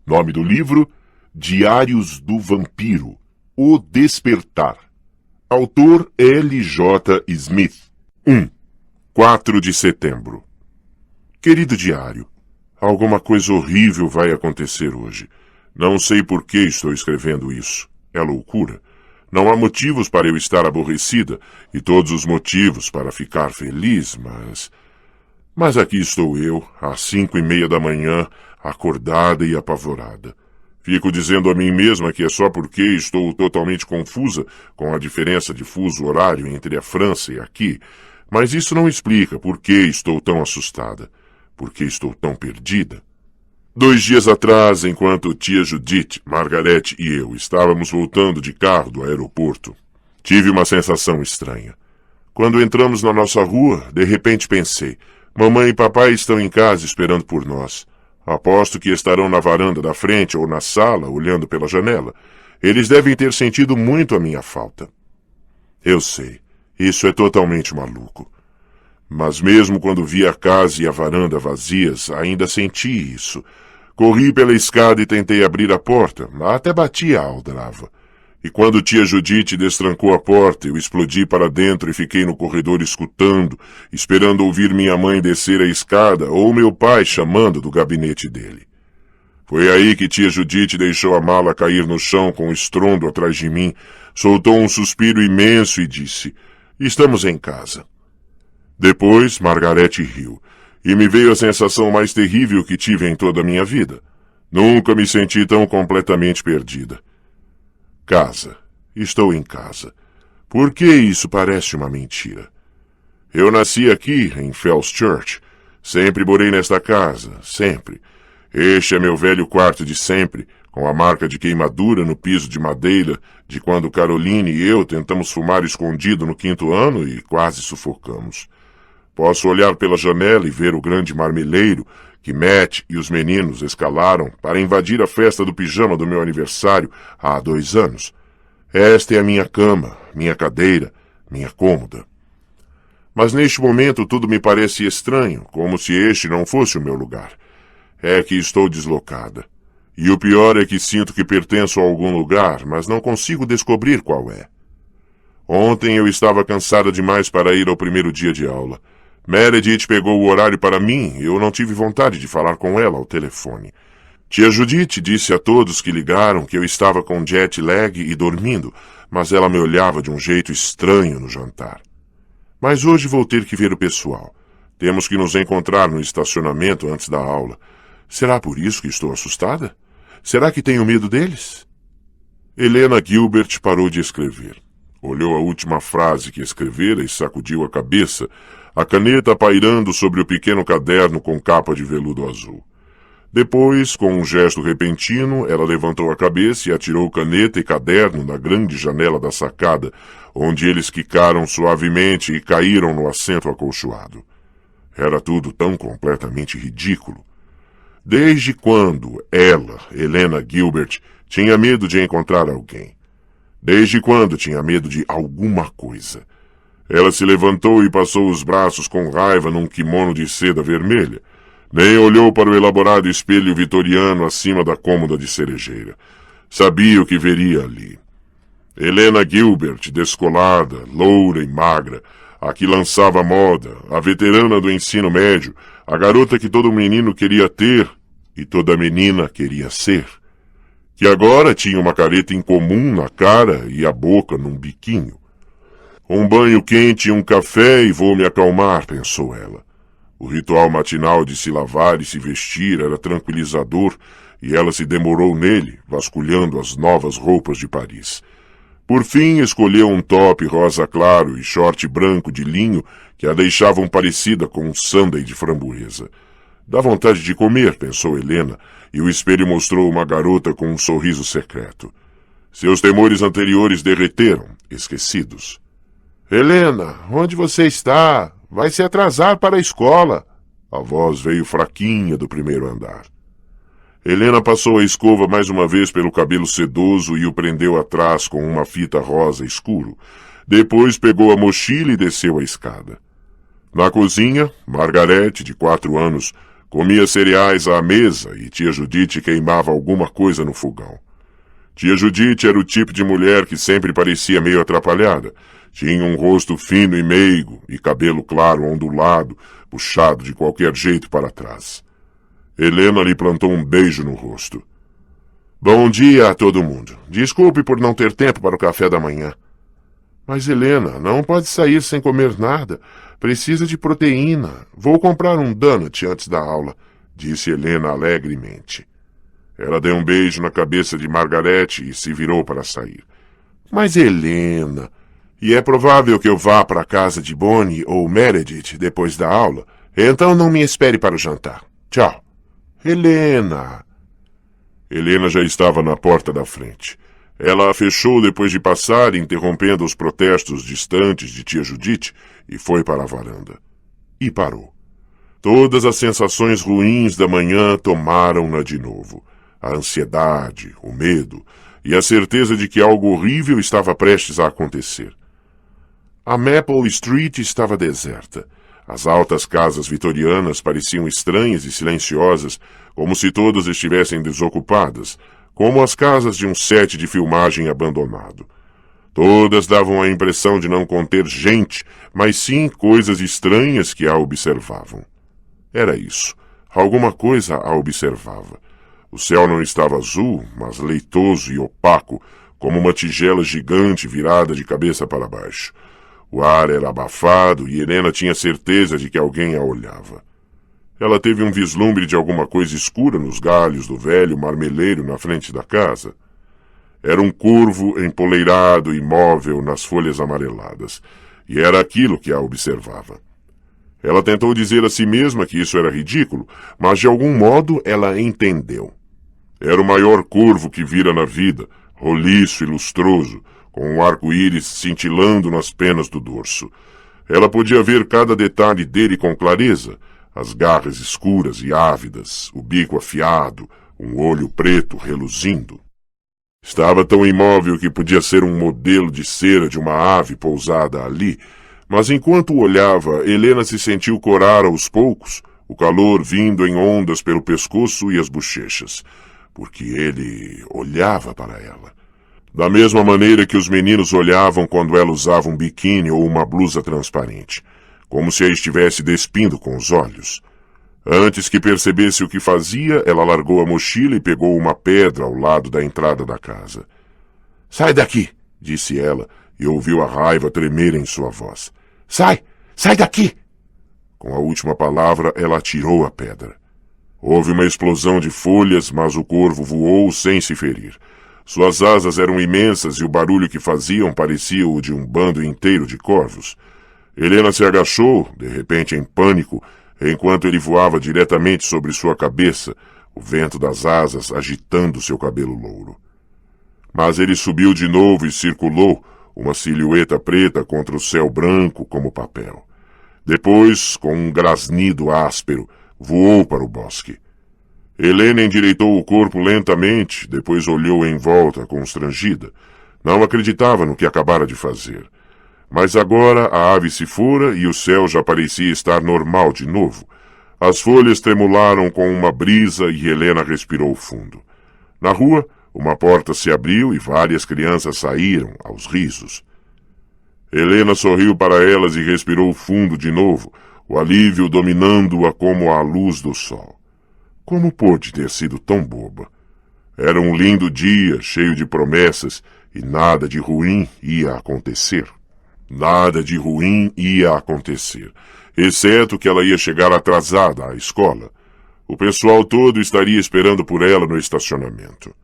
Nome do livro: Diários do Vampiro. O Despertar. Autor L.J. Smith. 1. 4 de setembro. Querido diário, alguma coisa horrível vai acontecer hoje. Não sei por que estou escrevendo isso. É loucura. Não há motivos para eu estar aborrecida e todos os motivos para ficar feliz, Mas aqui estou eu, às 5:30 da manhã, acordada e apavorada. Fico dizendo a mim mesma que é só porque estou totalmente confusa com a diferença de fuso horário entre a França e aqui, mas isso não explica por que estou tão assustada, por que estou tão perdida. 2 dias atrás, enquanto tia Judith, Margarete e eu estávamos voltando de carro do aeroporto, tive uma sensação estranha. Quando entramos na nossa rua, de repente pensei, mamãe e papai estão em casa esperando por nós. Aposto que estarão na varanda da frente ou na sala, olhando pela janela. Eles devem ter sentido muito a minha falta. Eu sei, isso é totalmente maluco. Mas mesmo quando vi a casa e a varanda vazias, ainda senti isso. Corri pela escada e tentei abrir a porta, até bati a aldrava. E quando tia Judith destrancou a porta, eu explodi para dentro e fiquei no corredor escutando, esperando ouvir minha mãe descer a escada ou meu pai chamando do gabinete dele. Foi aí que tia Judith deixou a mala cair no chão com estrondo atrás de mim, soltou um suspiro imenso e disse, "Estamos em casa." Depois, Margarete riu, e me veio a sensação mais terrível que tive em toda a minha vida. Nunca me senti tão completamente perdida. Casa. Estou em casa. Por que isso parece uma mentira? Eu nasci aqui, em Fells Church. Sempre morei nesta casa, sempre. Este é meu velho quarto de sempre, com a marca de queimadura no piso de madeira de quando Caroline e eu tentamos fumar escondido no 5º ano e quase sufocamos. Posso olhar pela janela e ver o grande marmeleiro que Matt e os meninos escalaram para invadir a festa do pijama do meu aniversário há 2 anos. Esta é a minha cama, minha cadeira, minha cômoda. Mas neste momento tudo me parece estranho, como se este não fosse o meu lugar. É que estou deslocada. E o pior é que sinto que pertenço a algum lugar, mas não consigo descobrir qual é. Ontem eu estava cansada demais para ir ao primeiro dia de aula. Meredith pegou o horário para mim e eu não tive vontade de falar com ela ao telefone. Tia Judith disse a todos que ligaram que eu estava com jet lag e dormindo, mas ela me olhava de um jeito estranho no jantar. Mas hoje vou ter que ver o pessoal. Temos que nos encontrar no estacionamento antes da aula. Será por isso que estou assustada? Será que tenho medo deles? Helena Gilbert parou de escrever. Olhou a última frase que escrevera e sacudiu a cabeça, a caneta pairando sobre o pequeno caderno com capa de veludo azul. Depois, com um gesto repentino, ela levantou a cabeça e atirou caneta e caderno na grande janela da sacada, onde eles quicaram suavemente e caíram no assento acolchoado. Era tudo tão completamente ridículo. Desde quando ela, Helena Gilbert, tinha medo de encontrar alguém? Desde quando tinha medo de alguma coisa? Ela se levantou e passou os braços com raiva num kimono de seda vermelha. Nem olhou para o elaborado espelho vitoriano acima da cômoda de cerejeira. Sabia o que veria ali. Helena Gilbert, descolada, loura e magra, a que lançava moda, a veterana do ensino médio, a garota que todo menino queria ter e toda menina queria ser. Que agora tinha uma careta incomum na cara e a boca num biquinho. Um banho quente e um café e vou me acalmar, pensou ela. O ritual matinal de se lavar e se vestir era tranquilizador e ela se demorou nele, vasculhando as novas roupas de Paris. Por fim, escolheu um top rosa claro e short branco de linho que a deixavam parecida com um sundae de framboesa. Dá vontade de comer, pensou Helena, e o espelho mostrou uma garota com um sorriso secreto. Seus temores anteriores derreteram, esquecidos. Helena, onde você está? Vai se atrasar para a escola. A voz veio fraquinha do primeiro andar. Helena passou a escova mais uma vez pelo cabelo sedoso e o prendeu atrás com uma fita rosa escuro. Depois pegou a mochila e desceu a escada. Na cozinha, Margarete, de 4 anos, Comia cereais à mesa e tia Judite queimava alguma coisa no fogão. Tia Judite era o tipo de mulher que sempre parecia meio atrapalhada. Tinha um rosto fino e meigo e cabelo claro ondulado, puxado de qualquer jeito para trás. Helena lhe plantou um beijo no rosto. Bom dia a todo mundo. Desculpe por não ter tempo para o café da manhã. Mas Helena, não pode sair sem comer nada. Precisa de proteína. Vou comprar um donut antes da aula, disse Helena alegremente. Ela deu um beijo na cabeça de Margarete e se virou para sair. Mas Helena... E é provável que eu vá para a casa de Bonnie ou Meredith depois da aula. Então não me espere para o jantar. Tchau. Helena... Helena já estava na porta da frente. Ela a fechou depois de passar, interrompendo os protestos distantes de tia Judite, e foi para a varanda. E parou. Todas as sensações ruins da manhã tomaram-na de novo. A ansiedade, o medo e a certeza de que algo horrível estava prestes a acontecer. A Maple Street estava deserta. As altas casas vitorianas pareciam estranhas e silenciosas, como se todas estivessem desocupadas, como as casas de um set de filmagem abandonado. Todas davam a impressão de não conter gente, mas sim coisas estranhas que a observavam. Era isso. Alguma coisa a observava. O céu não estava azul, mas leitoso e opaco, como uma tigela gigante virada de cabeça para baixo. O ar era abafado e Helena tinha certeza de que alguém a olhava. Ela teve um vislumbre de alguma coisa escura nos galhos do velho marmeleiro na frente da casa. Era um corvo empoleirado e imóvel nas folhas amareladas, e era aquilo que a observava. Ela tentou dizer a si mesma que isso era ridículo, mas de algum modo ela entendeu. Era o maior corvo que vira na vida, roliço e lustroso, com um arco-íris cintilando nas penas do dorso. Ela podia ver cada detalhe dele com clareza, as garras escuras e ávidas, o bico afiado, um olho preto reluzindo. Estava tão imóvel que podia ser um modelo de cera de uma ave pousada ali, mas enquanto o olhava, Helena se sentiu corar aos poucos, o calor vindo em ondas pelo pescoço e as bochechas, porque ele olhava para ela. Da mesma maneira que os meninos olhavam quando ela usava um biquíni ou uma blusa transparente, como se a estivesse despindo com os olhos. Antes que percebesse o que fazia, ela largou a mochila e pegou uma pedra ao lado da entrada da casa. Sai daqui, disse ela, e ouviu a raiva tremer em sua voz. Sai! Sai daqui! Com a última palavra, ela atirou a pedra. Houve uma explosão de folhas, mas o corvo voou sem se ferir. Suas asas eram imensas e o barulho que faziam parecia o de um bando inteiro de corvos. Helena se agachou, de repente em pânico, enquanto ele voava diretamente sobre sua cabeça, o vento das asas agitando seu cabelo louro. Mas ele subiu de novo e circulou, uma silhueta preta contra o céu branco como papel. Depois, com um grasnido áspero, voou para o bosque. Helena endireitou o corpo lentamente, depois olhou em volta, constrangida. Não acreditava no que acabara de fazer. Mas agora a ave se fora e o céu já parecia estar normal de novo. As folhas tremularam com uma brisa e Helena respirou fundo. Na rua, uma porta se abriu e várias crianças saíram, aos risos. Helena sorriu para elas e respirou fundo de novo, o alívio dominando-a como a luz do sol. Como pôde ter sido tão boba? Era um lindo dia, cheio de promessas, e nada de ruim ia acontecer. Nada de ruim ia acontecer, exceto que ela ia chegar atrasada à escola. O pessoal todo estaria esperando por ela no estacionamento.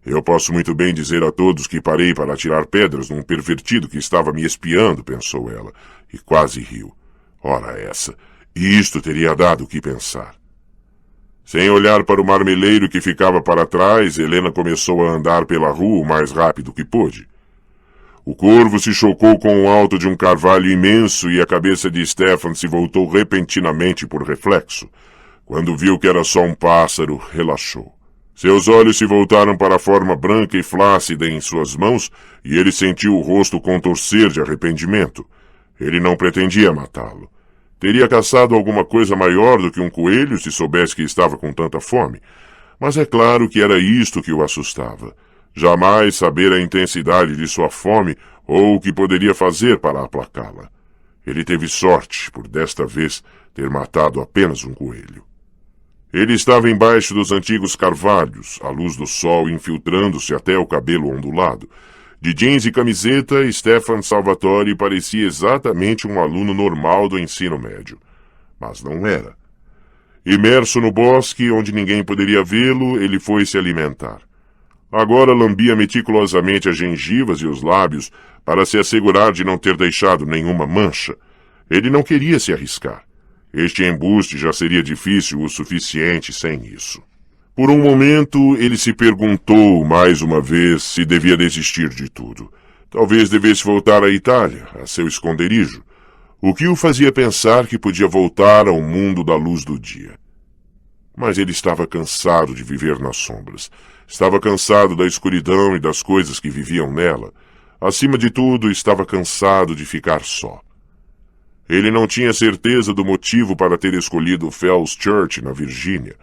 Eu posso muito bem dizer a todos que parei para atirar pedras num pervertido que estava me espiando, pensou ela, e quase riu. Ora essa, isto teria dado o que pensar. Sem olhar para o marmeleiro que ficava para trás, Helena começou a andar pela rua o mais rápido que pôde. O corvo se chocou com o alto de um carvalho imenso e a cabeça de Stefan se voltou repentinamente por reflexo. Quando viu que era só um pássaro, relaxou. Seus olhos se voltaram para a forma branca e flácida em suas mãos e ele sentiu o rosto contorcer de arrependimento. Ele não pretendia matá-lo. Teria caçado alguma coisa maior do que um coelho se soubesse que estava com tanta fome. Mas é claro que era isto que o assustava. Jamais saber a intensidade de sua fome ou o que poderia fazer para aplacá-la. Ele teve sorte, por desta vez, ter matado apenas um coelho. Ele estava embaixo dos antigos carvalhos, a luz do sol infiltrando-se até o cabelo ondulado. De jeans e camiseta, Stefan Salvatore parecia exatamente um aluno normal do ensino médio. Mas não era. Imerso no bosque, onde ninguém poderia vê-lo, ele foi se alimentar. Agora lambia meticulosamente as gengivas e os lábios para se assegurar de não ter deixado nenhuma mancha. Ele não queria se arriscar. Este embuste já seria difícil o suficiente sem isso. Por um momento, ele se perguntou mais uma vez se devia desistir de tudo. Talvez devesse voltar à Itália, a seu esconderijo. O que o fazia pensar que podia voltar ao mundo da luz do dia. Mas ele estava cansado de viver nas sombras. Estava cansado da escuridão e das coisas que viviam nela. Acima de tudo, estava cansado de ficar só. Ele não tinha certeza do motivo para ter escolhido Falls Church, na Virgínia.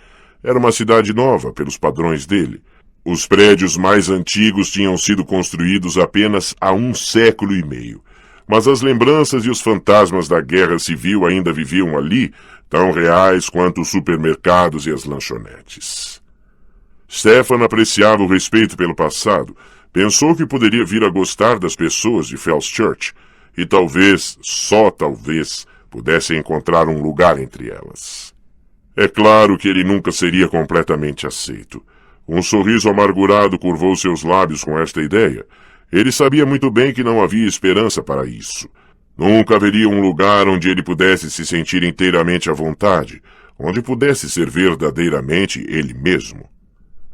Era uma cidade nova, pelos padrões dele. Os prédios mais antigos tinham sido construídos apenas há 1 século e meio. Mas as lembranças e os fantasmas da guerra civil ainda viviam ali, tão reais quanto os supermercados e as lanchonetes. Stefan apreciava o respeito pelo passado. Pensou que poderia vir a gostar das pessoas de Falls Church, e talvez, só talvez, pudesse encontrar um lugar entre elas. É claro que ele nunca seria completamente aceito. Um sorriso amargurado curvou seus lábios com esta ideia. Ele sabia muito bem que não havia esperança para isso. Nunca haveria um lugar onde ele pudesse se sentir inteiramente à vontade, onde pudesse ser verdadeiramente ele mesmo.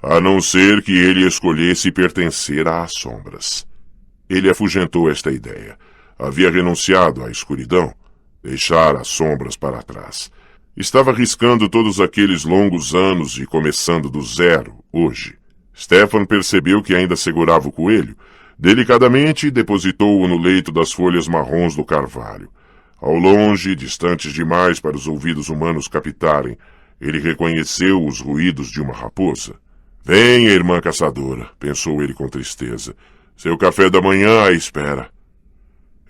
A não ser que ele escolhesse pertencer às sombras. Ele afugentou esta ideia. Havia renunciado à escuridão, deixar as sombras para trás. Estava arriscando todos aqueles longos anos e começando do zero, hoje. Stefan percebeu que ainda segurava o coelho. Delicadamente, depositou-o no leito das folhas marrons do carvalho. Ao longe, distantes demais para os ouvidos humanos captarem, ele reconheceu os ruídos de uma raposa. Venha, irmã caçadora, pensou ele com tristeza. Seu café da manhã à espera.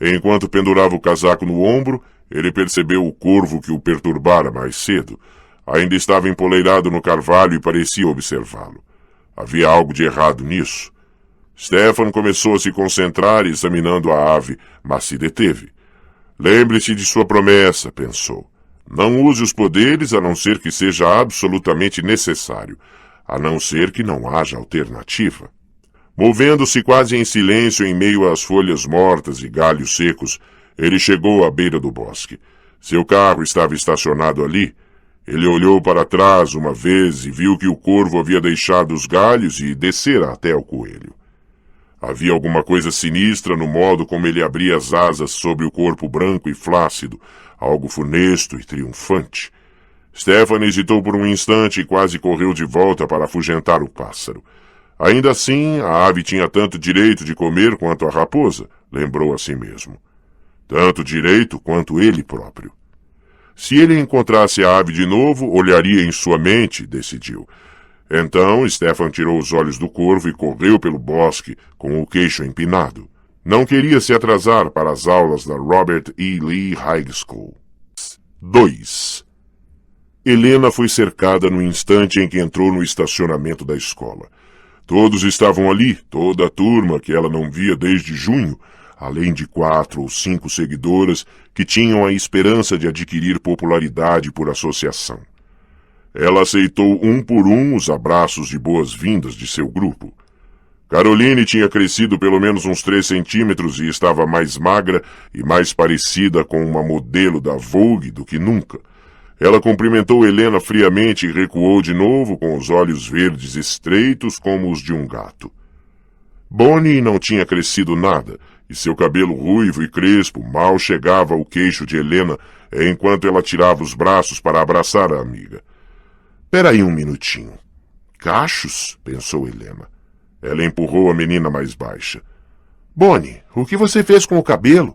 Enquanto pendurava o casaco no ombro, ele percebeu o corvo que o perturbara mais cedo. Ainda estava empoleirado no carvalho e parecia observá-lo. Havia algo de errado nisso. Stefan começou a se concentrar examinando a ave, mas se deteve. Lembre-se de sua promessa, pensou. Não use os poderes a não ser que seja absolutamente necessário, a não ser que não haja alternativa. Movendo-se quase em silêncio em meio às folhas mortas e galhos secos, ele chegou à beira do bosque. Seu carro estava estacionado ali. Ele olhou para trás uma vez e viu que o corvo havia deixado os galhos e descera até o coelho. Havia alguma coisa sinistra no modo como ele abria as asas sobre o corpo branco e flácido, algo funesto e triunfante. Stefan hesitou por um instante e quase correu de volta para afugentar o pássaro. Ainda assim, a ave tinha tanto direito de comer quanto a raposa, lembrou a si mesmo. Tanto direito quanto ele próprio. Se ele encontrasse a ave de novo, olharia em sua mente, decidiu. Então, Stefan tirou os olhos do corvo e correu pelo bosque, com o queixo empinado. Não queria se atrasar para as aulas da Robert E. Lee High School. 2. Helena foi cercada no instante em que entrou no estacionamento da escola. Todos estavam ali, toda a turma que ela não via desde junho, além de 4 ou 5 seguidoras que tinham a esperança de adquirir popularidade por associação. Ela aceitou um por um os abraços de boas-vindas de seu grupo. Caroline tinha crescido pelo menos uns 3 centímetros e estava mais magra e mais parecida com uma modelo da Vogue do que nunca. Ela cumprimentou Helena friamente e recuou de novo com os olhos verdes estreitos como os de um gato. Bonnie não tinha crescido nada, e seu cabelo ruivo e crespo mal chegava ao queixo de Helena enquanto ela tirava os braços para abraçar a amiga. "Peraí um minutinho." "Cachos?" pensou Helena. Ela empurrou a menina mais baixa. "Bonnie, o que você fez com o cabelo?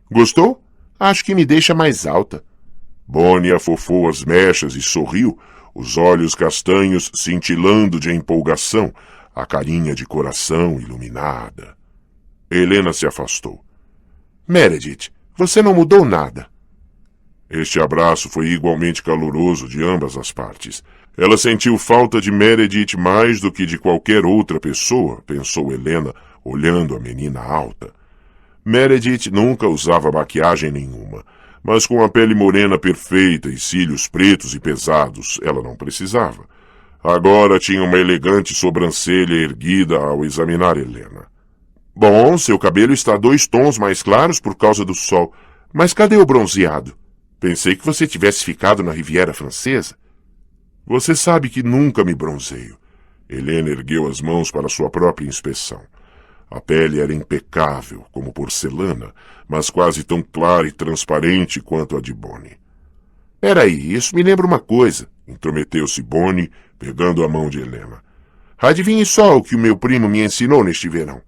Gostou? Acho que me deixa mais alta." Bonnie afofou as mechas e sorriu, os olhos castanhos cintilando de empolgação, a carinha de coração iluminada. Helena se afastou. Meredith, você não mudou nada. Este abraço foi igualmente caloroso de ambas as partes. Ela sentiu falta de Meredith mais do que de qualquer outra pessoa, pensou Helena, olhando a menina alta. Meredith nunca usava maquiagem nenhuma, mas com a pele morena perfeita e cílios pretos e pesados, ela não precisava. Agora tinha uma elegante sobrancelha erguida ao examinar Helena. Bom, seu cabelo está 2 tons mais claros por causa do sol, mas cadê o bronzeado? Pensei que você tivesse ficado na Riviera Francesa. Você sabe que nunca me bronzeio. Helena ergueu as mãos para sua própria inspeção. A pele era impecável, como porcelana, mas quase tão clara e transparente quanto a de Bonnie. Peraí, isso me lembra uma coisa, intrometeu-se Bonnie, pegando a mão de Helena. Adivinhe só o que o meu primo me ensinou neste verão.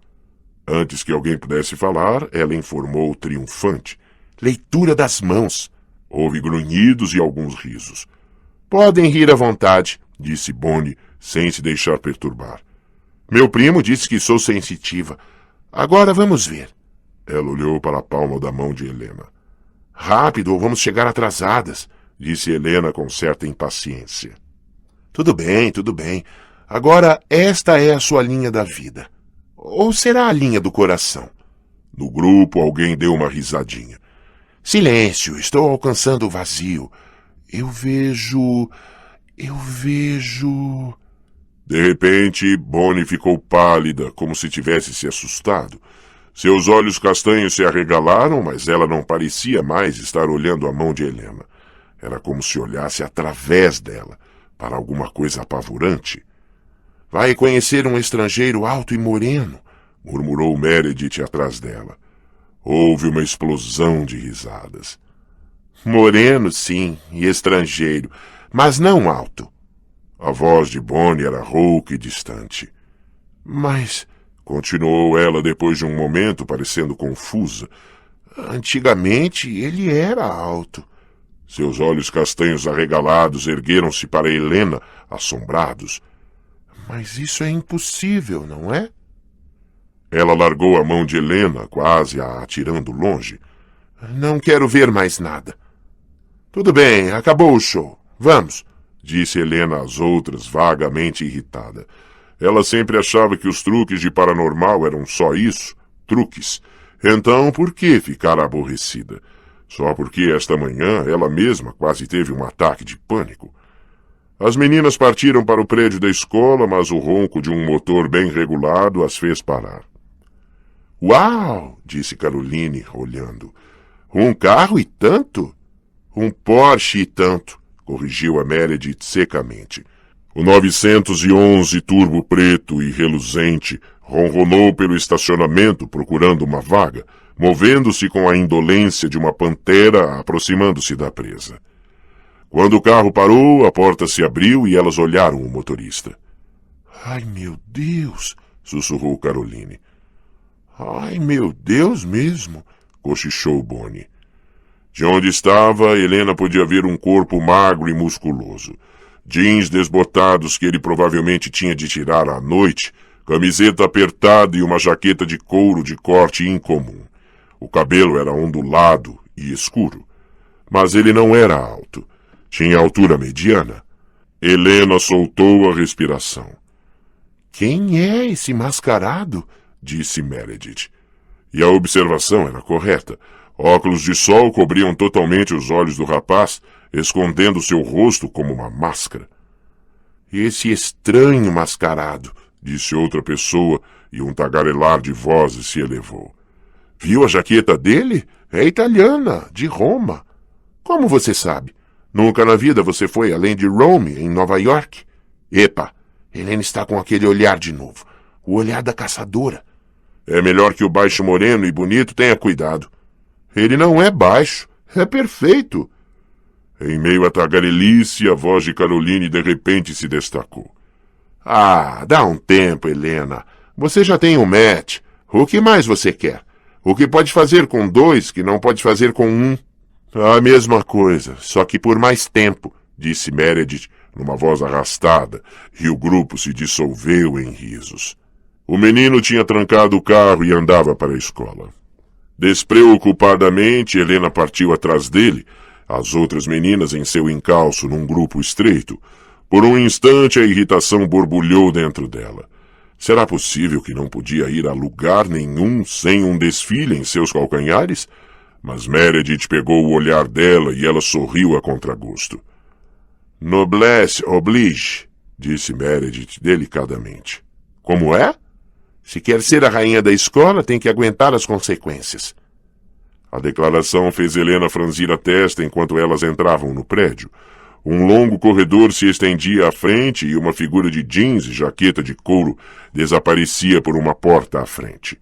Antes que alguém pudesse falar, ela informou triunfante. Leitura das mãos. Houve grunhidos e alguns risos. Podem rir à vontade, disse Bonnie, sem se deixar perturbar. Meu primo disse que sou sensitiva. Agora vamos ver. Ela olhou para a palma da mão de Helena. Rápido, ou vamos chegar atrasadas, disse Helena com certa impaciência. Tudo bem, tudo bem. Agora esta é a sua linha da vida. Ou será a linha do coração? No grupo alguém deu uma risadinha. Silêncio, estou alcançando o vazio. Eu vejo... De repente, Bonnie ficou pálida, como se tivesse se assustado. Seus olhos castanhos se arregalaram, mas ela não parecia mais estar olhando a mão de Helena. Era como se olhasse através dela, para alguma coisa apavorante. Vai conhecer um estrangeiro alto e moreno, murmurou Meredith atrás dela. Houve uma explosão de risadas. Moreno, sim, e estrangeiro, mas não alto. A voz de Bonnie era rouca e distante. Mas, continuou ela depois de um momento, parecendo confusa, antigamente ele era alto. Seus olhos castanhos arregalados ergueram-se para Helena, assombrados. Mas isso é impossível, não é? Ela largou a mão de Helena, quase a atirando longe. Não quero ver mais nada. Tudo bem, acabou o show. Vamos, disse Helena às outras, vagamente irritada. Ela sempre achava que os truques de paranormal eram só isso, truques. Então, por que ficar aborrecida? Só porque esta manhã ela mesma quase teve um ataque de pânico. As meninas partiram para o prédio da escola, mas o ronco de um motor bem regulado as fez parar. Uau! Disse Caroline, olhando. Um carro e tanto? Um Porsche e tanto, corrigiu a Meredith secamente. O 911 turbo preto e reluzente ronronou pelo estacionamento procurando uma vaga, movendo-se com a indolência de uma pantera aproximando-se da presa. Quando o carro parou, a porta se abriu e elas olharam o motorista. Ai, meu Deus! Sussurrou Caroline. Ai, meu Deus mesmo! Cochichou Bonnie. De onde estava, Helena podia ver um corpo magro e musculoso. Jeans desbotados que ele provavelmente tinha de tirar à noite, camiseta apertada e uma jaqueta de couro de corte incomum. O cabelo era ondulado e escuro. Mas ele não era alto. Tinha altura mediana. Helena soltou a respiração. Quem é esse mascarado? Disse Meredith. E a observação era correta. Óculos de sol cobriam totalmente os olhos do rapaz, escondendo seu rosto como uma máscara. Esse estranho mascarado, disse outra pessoa, e um tagarelar de vozes se elevou. Viu a jaqueta dele? É italiana, de Roma. Como você sabe? Nunca na vida você foi além de Rome, em Nova York? Epa, Helena está com aquele olhar de novo. O olhar da caçadora. É melhor que o baixo moreno e bonito tenha cuidado. Ele não é baixo, é perfeito. Em meio à tagarelice, a voz de Caroline de repente se destacou. Ah, dá um tempo, Helena. Você já tem um match. O que mais você quer? O que pode fazer com 2 que não pode fazer com 1? A mesma coisa, só que por mais tempo, disse Meredith numa voz arrastada, e o grupo se dissolveu em risos. O menino tinha trancado o carro e andava para a escola. Despreocupadamente, Helena partiu atrás dele, as outras meninas em seu encalço num grupo estreito. Por um instante a irritação borbulhou dentro dela. Será possível que não podia ir a lugar nenhum sem um desfile em seus calcanhares? Mas Meredith pegou o olhar dela e ela sorriu a contragosto. Noblesse oblige, disse Meredith delicadamente. Como é? Se quer ser a rainha da escola, tem que aguentar as consequências. A declaração fez Helena franzir a testa enquanto elas entravam no prédio. Um longo corredor se estendia à frente e uma figura de jeans e jaqueta de couro desaparecia por uma porta à frente.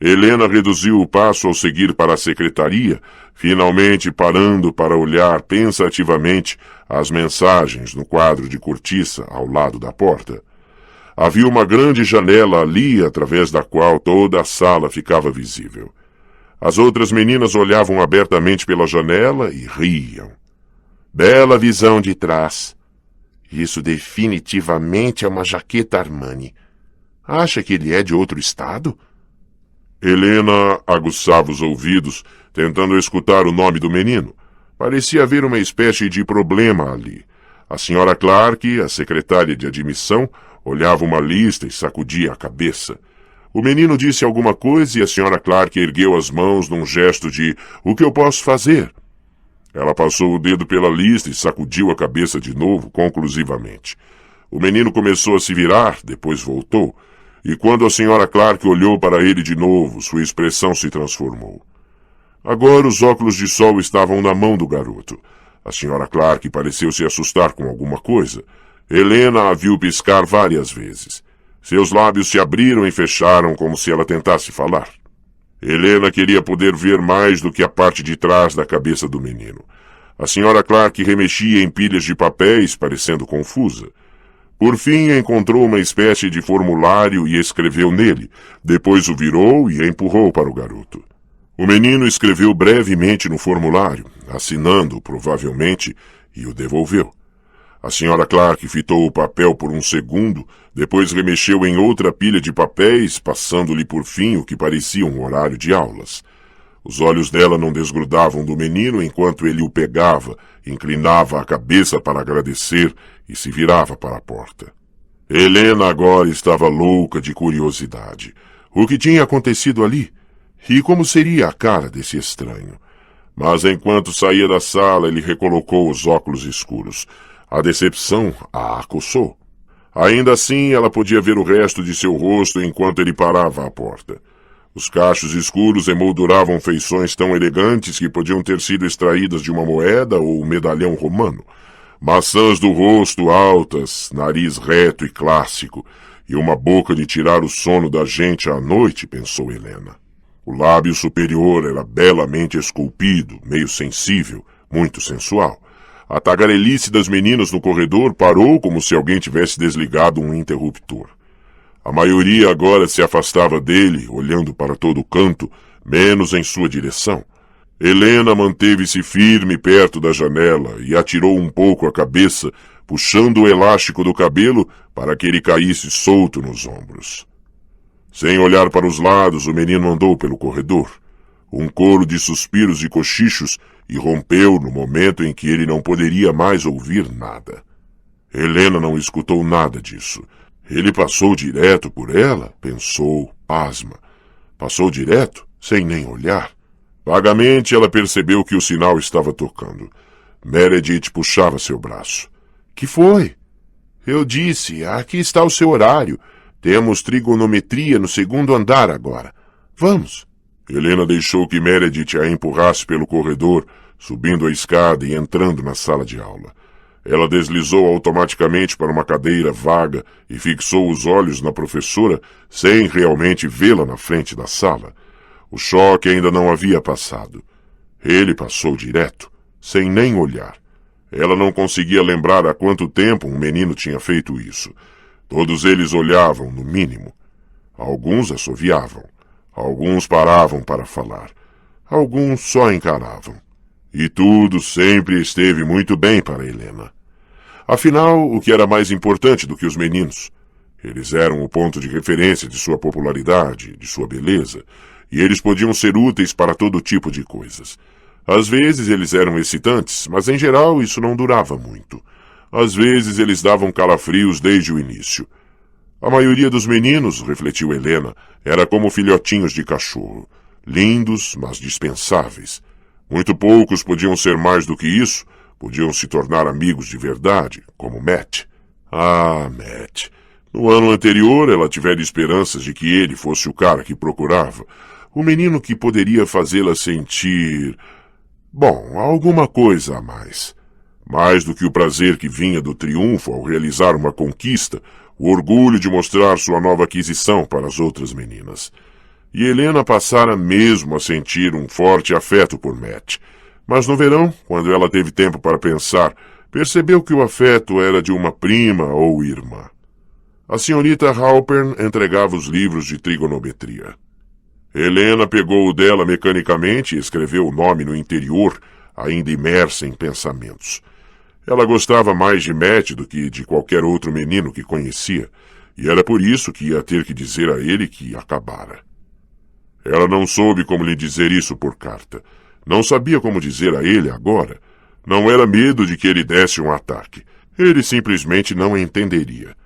Helena reduziu o passo ao seguir para a secretaria, finalmente parando para olhar pensativamente as mensagens no quadro de cortiça ao lado da porta. Havia uma grande janela ali, através da qual toda a sala ficava visível. As outras meninas olhavam abertamente pela janela e riam. Bela visão de trás. Isso definitivamente é uma jaqueta Armani. Acha que ele é de outro estado? Helena aguçava os ouvidos, tentando escutar o nome do menino. Parecia haver uma espécie de problema ali. A senhora Clark, a secretária de admissão, olhava uma lista e sacudia a cabeça. O menino disse alguma coisa e a senhora Clark ergueu as mãos num gesto de "O que eu posso fazer?" Ela passou o dedo pela lista e sacudiu a cabeça de novo, conclusivamente. O menino começou a se virar, depois voltou, e quando a senhora Clark olhou para ele de novo, sua expressão se transformou. Agora os óculos de sol estavam na mão do garoto. A senhora Clark pareceu se assustar com alguma coisa. Helena a viu piscar várias vezes. Seus lábios se abriram e fecharam como se ela tentasse falar. Helena queria poder ver mais do que a parte de trás da cabeça do menino. A senhora Clark remexia em pilhas de papéis, parecendo confusa. Por fim, encontrou uma espécie de formulário e escreveu nele. Depois o virou e empurrou para o garoto. O menino escreveu brevemente no formulário, assinando, provavelmente, e o devolveu. A senhora Clark fitou o papel por um segundo, depois remexeu em outra pilha de papéis, passando-lhe por fim o que parecia um horário de aulas. Os olhos dela não desgrudavam do menino enquanto ele o pegava, inclinava a cabeça para agradecer e se virava para a porta. Helena agora estava louca de curiosidade. O que tinha acontecido ali? E como seria a cara desse estranho? Mas enquanto saía da sala, ele recolocou os óculos escuros. A decepção a acossou. Ainda assim, ela podia ver o resto de seu rosto enquanto ele parava à porta. Os cachos escuros emolduravam feições tão elegantes que podiam ter sido extraídas de uma moeda ou um medalhão romano. Maçãs do rosto altas, nariz reto e clássico, e uma boca de tirar o sono da gente à noite, pensou Helena. O lábio superior era belamente esculpido, meio sensível, muito sensual. A tagarelice das meninas no corredor parou como se alguém tivesse desligado um interruptor. A maioria agora se afastava dele, olhando para todo canto, menos em sua direção. Helena manteve-se firme perto da janela e atirou um pouco a cabeça, puxando o elástico do cabelo para que ele caísse solto nos ombros. Sem olhar para os lados, o menino andou pelo corredor. Um coro de suspiros e cochichos irrompeu no momento em que ele não poderia mais ouvir nada. Helena não escutou nada disso. Ele passou direto por ela, pensou, pasma. Passou direto, sem nem olhar. Vagamente ela percebeu que o sinal estava tocando. Meredith puxava seu braço. Que foi? Eu disse, aqui está o seu horário. Temos trigonometria no segundo andar agora. Vamos. Helena deixou que Meredith a empurrasse pelo corredor, subindo a escada e entrando na sala de aula. Ela deslizou automaticamente para uma cadeira vaga e fixou os olhos na professora sem realmente vê-la na frente da sala. O choque ainda não havia passado. Ele passou direto, sem nem olhar. Ela não conseguia lembrar há quanto tempo um menino tinha feito isso. Todos eles olhavam, no mínimo. Alguns assoviavam. Alguns paravam para falar. Alguns só encaravam. E tudo sempre esteve muito bem para Helena. Afinal, o que era mais importante do que os meninos? Eles eram o ponto de referência de sua popularidade, de sua beleza, e eles podiam ser úteis para todo tipo de coisas. Às vezes eles eram excitantes, mas em geral isso não durava muito. Às vezes eles davam calafrios desde o início. A maioria dos meninos, refletiu Helena, era como filhotinhos de cachorro. Lindos, mas dispensáveis. Muito poucos podiam ser mais do que isso, podiam se tornar amigos de verdade, como Matt. Ah, Matt. No ano anterior, ela tivera esperanças de que ele fosse o cara que procurava, o menino que poderia fazê-la sentir... bom, alguma coisa a mais. Mais do que o prazer que vinha do triunfo ao realizar uma conquista, o orgulho de mostrar sua nova aquisição para as outras meninas. E Helena passara mesmo a sentir um forte afeto por Matt. Mas no verão, quando ela teve tempo para pensar, percebeu que o afeto era de uma prima ou irmã. A senhorita Halpern entregava os livros de trigonometria. Helena pegou o dela mecanicamente e escreveu o nome no interior, ainda imersa em pensamentos. Ela gostava mais de Matt do que de qualquer outro menino que conhecia, e era por isso que ia ter que dizer a ele que acabara. Ela não soube como lhe dizer isso por carta. Não sabia como dizer a ele agora. Não era medo de que ele desse um ataque. Ele simplesmente não entenderia.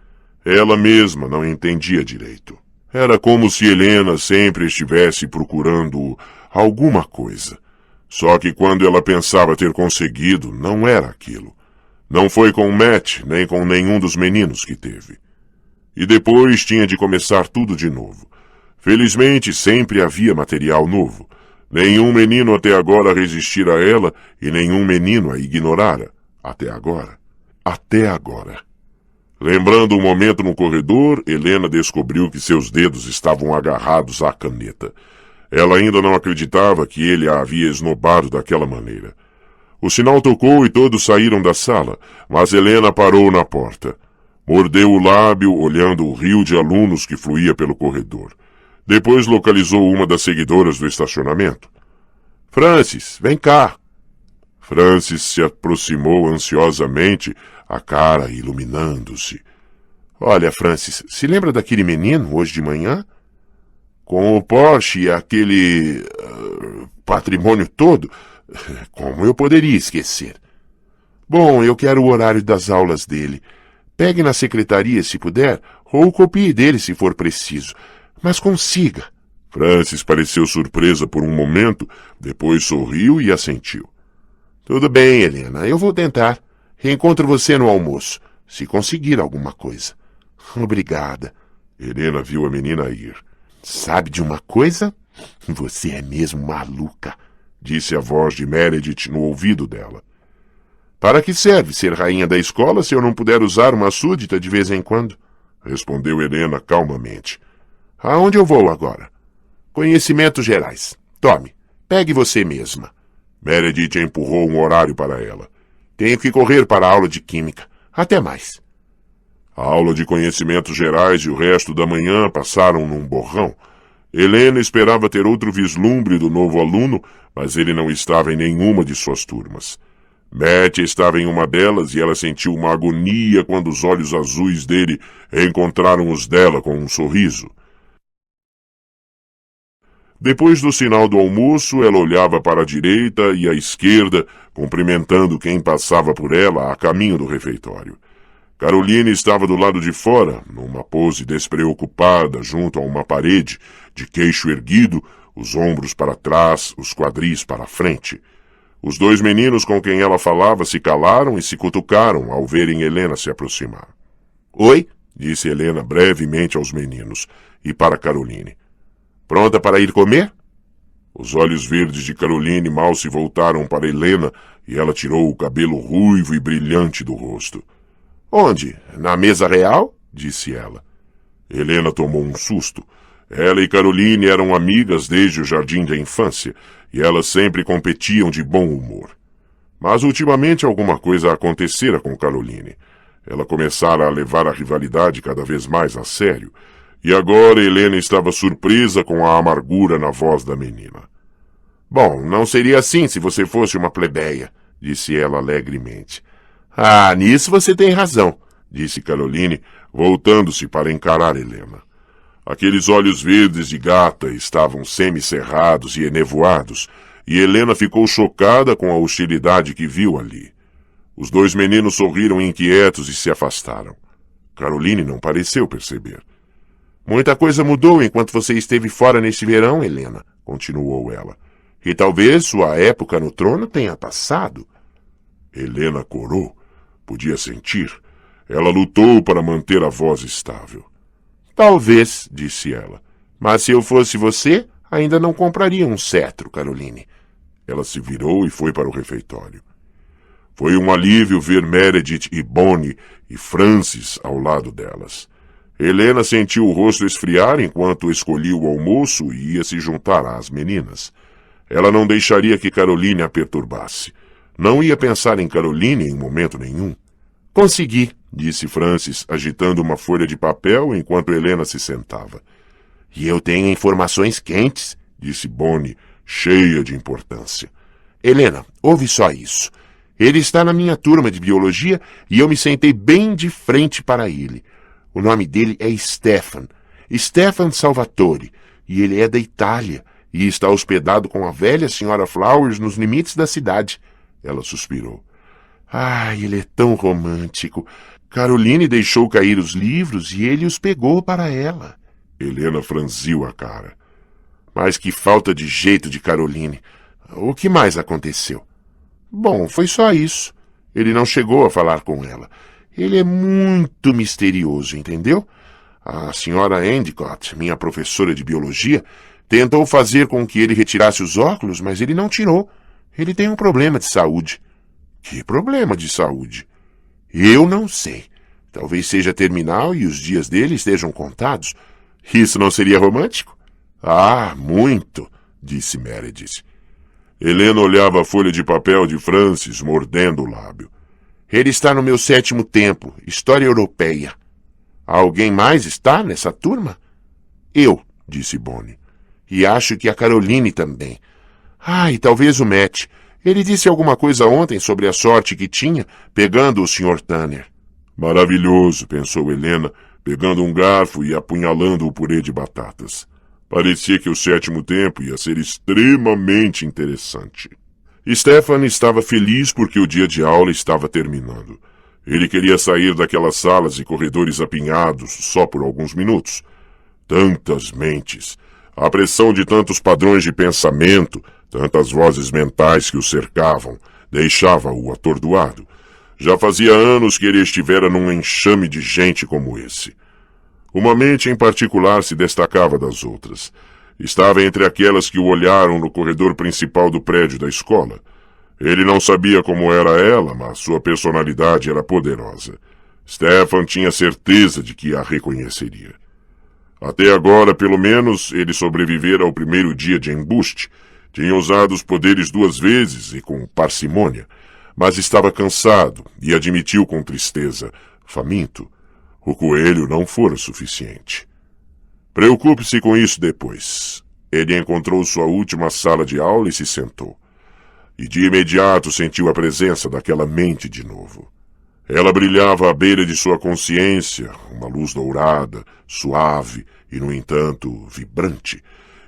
Ela mesma não entendia direito. Era como se Helena sempre estivesse procurando alguma coisa. Só que quando ela pensava ter conseguido, não era aquilo. Não foi com Matt, nem com nenhum dos meninos que teve. E depois tinha de começar tudo de novo. Felizmente, sempre havia material novo. Nenhum menino até agora resistira a ela e nenhum menino a ignorara. Até agora. Até agora. Lembrando um momento no corredor, Helena descobriu que seus dedos estavam agarrados à caneta. Ela ainda não acreditava que ele a havia esnobado daquela maneira. O sinal tocou e todos saíram da sala, mas Helena parou na porta. Mordeu o lábio, olhando o rio de alunos que fluía pelo corredor. Depois localizou uma das seguidoras do estacionamento. Francis, vem cá! Francis se aproximou ansiosamente, a cara iluminando-se. Olha, Francis, se lembra daquele menino hoje de manhã? Com o Porsche e aquele... patrimônio todo? Como eu poderia esquecer? Bom, eu quero o horário das aulas dele. Pegue na secretaria se puder, ou copie dele se for preciso. Mas consiga. Francis pareceu surpresa por um momento, depois sorriu e assentiu. Tudo bem, Helena, eu vou tentar. Reencontro você no almoço, se conseguir alguma coisa. Obrigada. Helena viu a menina ir. Sabe de uma coisa? Você é mesmo maluca, disse a voz de Meredith no ouvido dela. Para que serve ser rainha da escola se eu não puder usar uma súdita de vez em quando? Respondeu Helena calmamente. Aonde eu vou agora? Conhecimentos gerais. Tome, pegue você mesma. Meredith empurrou um horário para ela. Tenho que correr para a aula de química. Até mais. A aula de conhecimentos gerais e o resto da manhã passaram num borrão. Helena esperava ter outro vislumbre do novo aluno, mas ele não estava em nenhuma de suas turmas. Matt estava em uma delas e ela sentiu uma agonia quando os olhos azuis dele encontraram os dela com um sorriso. Depois do sinal do almoço, ela olhava para a direita e à esquerda, cumprimentando quem passava por ela a caminho do refeitório. Caroline estava do lado de fora, numa pose despreocupada, junto a uma parede, de queixo erguido, os ombros para trás, os quadris para frente. Os dois meninos com quem ela falava se calaram e se cutucaram ao verem Helena se aproximar. Oi, disse Helena brevemente aos meninos, e para Caroline. Pronta para ir comer? Os olhos verdes de Caroline mal se voltaram para Helena e ela tirou o cabelo ruivo e brilhante do rosto. Onde? Na mesa real? Disse ela. Helena tomou um susto. Ela e Caroline eram amigas desde o jardim da infância e elas sempre competiam de bom humor. Mas ultimamente alguma coisa acontecera com Caroline. Ela começara a levar a rivalidade cada vez mais a sério. E agora Helena estava surpresa com a amargura na voz da menina. Bom, não seria assim se você fosse uma plebeia, disse ela alegremente. Ah, nisso você tem razão, disse Caroline, voltando-se para encarar Helena. Aqueles olhos verdes de gata estavam semicerrados e enevoados, e Helena ficou chocada com a hostilidade que viu ali. Os dois meninos sorriram inquietos e se afastaram. Caroline não pareceu perceber. Muita coisa mudou enquanto você esteve fora neste verão, Helena, continuou ela. E talvez sua época no trono tenha passado. Helena corou. Podia sentir. Ela lutou para manter a voz estável. Talvez, disse ela. Mas se eu fosse você, ainda não compraria um cetro, Caroline. Ela se virou e foi para o refeitório. Foi um alívio ver Meredith e Bonnie e Francis ao lado delas. Helena sentiu o rosto esfriar enquanto escolhia o almoço e ia se juntar às meninas. Ela não deixaria que Caroline a perturbasse. Não ia pensar em Caroline em momento nenhum. Consegui, disse Francis, agitando uma folha de papel enquanto Helena se sentava. E eu tenho informações quentes, disse Bonnie, cheia de importância. Helena, ouve só isso. Ele está na minha turma de biologia e eu me sentei bem de frente para ele. O nome dele é Stefan Salvatore, e ele é da Itália, e está hospedado com a velha senhora Flowers nos limites da cidade. Ela suspirou. Ai, ele é tão romântico. Caroline deixou cair os livros e ele os pegou para ela. Helena franziu a cara. Mas que falta de jeito de Caroline. O que mais aconteceu? Bom, foi só isso. Ele não chegou a falar com ela. Ele é muito misterioso, entendeu? A senhora Endicott, minha professora de biologia, tentou fazer com que ele retirasse os óculos, mas ele não tirou. Ele tem um problema de saúde. Que problema de saúde? Eu não sei. Talvez seja terminal e os dias dele estejam contados. Isso não seria romântico? Ah, muito, disse Meredith. Helena olhava a folha de papel de Francis, mordendo o lábio. Ele está no meu 7º tempo, História Europeia. Alguém mais está nessa turma? Eu, disse Bonnie. E acho que a Caroline também. Ah, e talvez o Matt. Ele disse alguma coisa ontem sobre a sorte que tinha, pegando o Sr. Tanner. Maravilhoso, pensou Helena, pegando um garfo e apunhalando o purê de batatas. Parecia que o 7º tempo ia ser extremamente interessante. Stefan estava feliz porque o dia de aula estava terminando. Ele queria sair daquelas salas e corredores apinhados só por alguns minutos. Tantas mentes, a pressão de tantos padrões de pensamento, tantas vozes mentais que o cercavam, deixava-o atordoado. Já fazia anos que ele estivera num enxame de gente como esse. Uma mente em particular se destacava das outras. Estava entre aquelas que o olharam no corredor principal do prédio da escola. Ele não sabia como era ela, mas sua personalidade era poderosa. Stefan tinha certeza de que a reconheceria. Até agora, pelo menos, ele sobrevivera ao primeiro dia de embuste. Tinha usado os poderes 2 vezes e com parcimônia, mas estava cansado e admitiu com tristeza, faminto. O coelho não fora suficiente. Preocupe-se com isso depois. Ele encontrou sua última sala de aula e se sentou. E de imediato sentiu a presença daquela mente de novo. Ela brilhava à beira de sua consciência, uma luz dourada, suave e, no entanto, vibrante.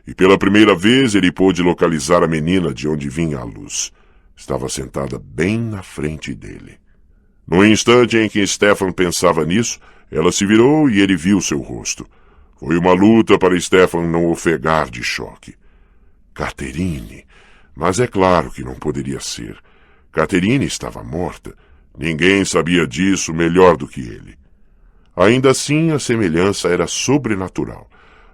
E pela primeira vez ele pôde localizar a menina de onde vinha a luz. Estava sentada bem na frente dele. No instante em que Stefan pensava nisso, ela se virou e ele viu seu rosto. Foi uma luta para Stefan não ofegar de choque. Catherine. Mas é claro que não poderia ser. Catherine estava morta. Ninguém sabia disso melhor do que ele. Ainda assim, a semelhança era sobrenatural.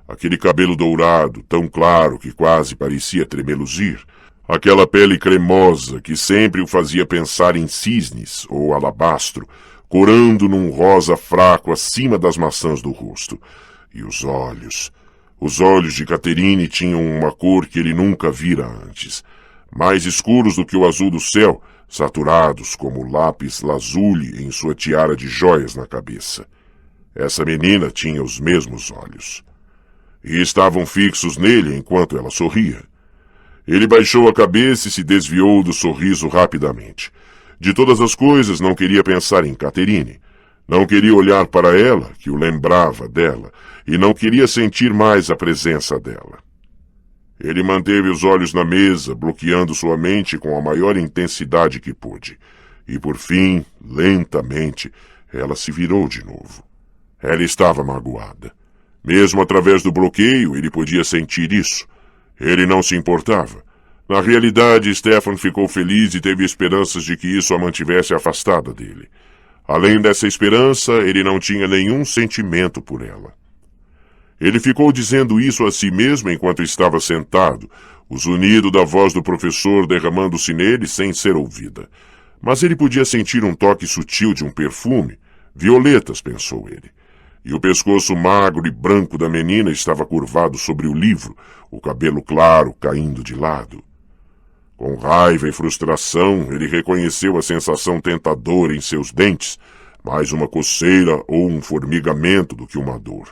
Aquele cabelo dourado, tão claro que quase parecia tremeluzir. Aquela pele cremosa que sempre o fazia pensar em cisnes ou alabastro, corando num rosa fraco acima das maçãs do rosto. E os olhos. Os olhos de Catherine tinham uma cor que ele nunca vira antes. Mais escuros do que o azul do céu, saturados como lápis lazuli em sua tiara de joias na cabeça. Essa menina tinha os mesmos olhos. E estavam fixos nele enquanto ela sorria. Ele baixou a cabeça e se desviou do sorriso rapidamente. De todas as coisas, não queria pensar em Catherine. Não queria olhar para ela, que o lembrava dela, e não queria sentir mais a presença dela. Ele manteve os olhos na mesa, bloqueando sua mente com a maior intensidade que pôde. E por fim, lentamente, ela se virou de novo. Ela estava magoada. Mesmo através do bloqueio, ele podia sentir isso. Ele não se importava. Na realidade, Stefan ficou feliz e teve esperanças de que isso a mantivesse afastada dele. Além dessa esperança, ele não tinha nenhum sentimento por ela. Ele ficou dizendo isso a si mesmo enquanto estava sentado, o zunido da voz do professor derramando-se nele sem ser ouvida. Mas ele podia sentir um toque sutil de um perfume. Violetas, pensou ele. E o pescoço magro e branco da menina estava curvado sobre o livro, o cabelo claro caindo de lado. Com raiva e frustração, ele reconheceu a sensação tentadora em seus dentes, mais uma coceira ou um formigamento do que uma dor.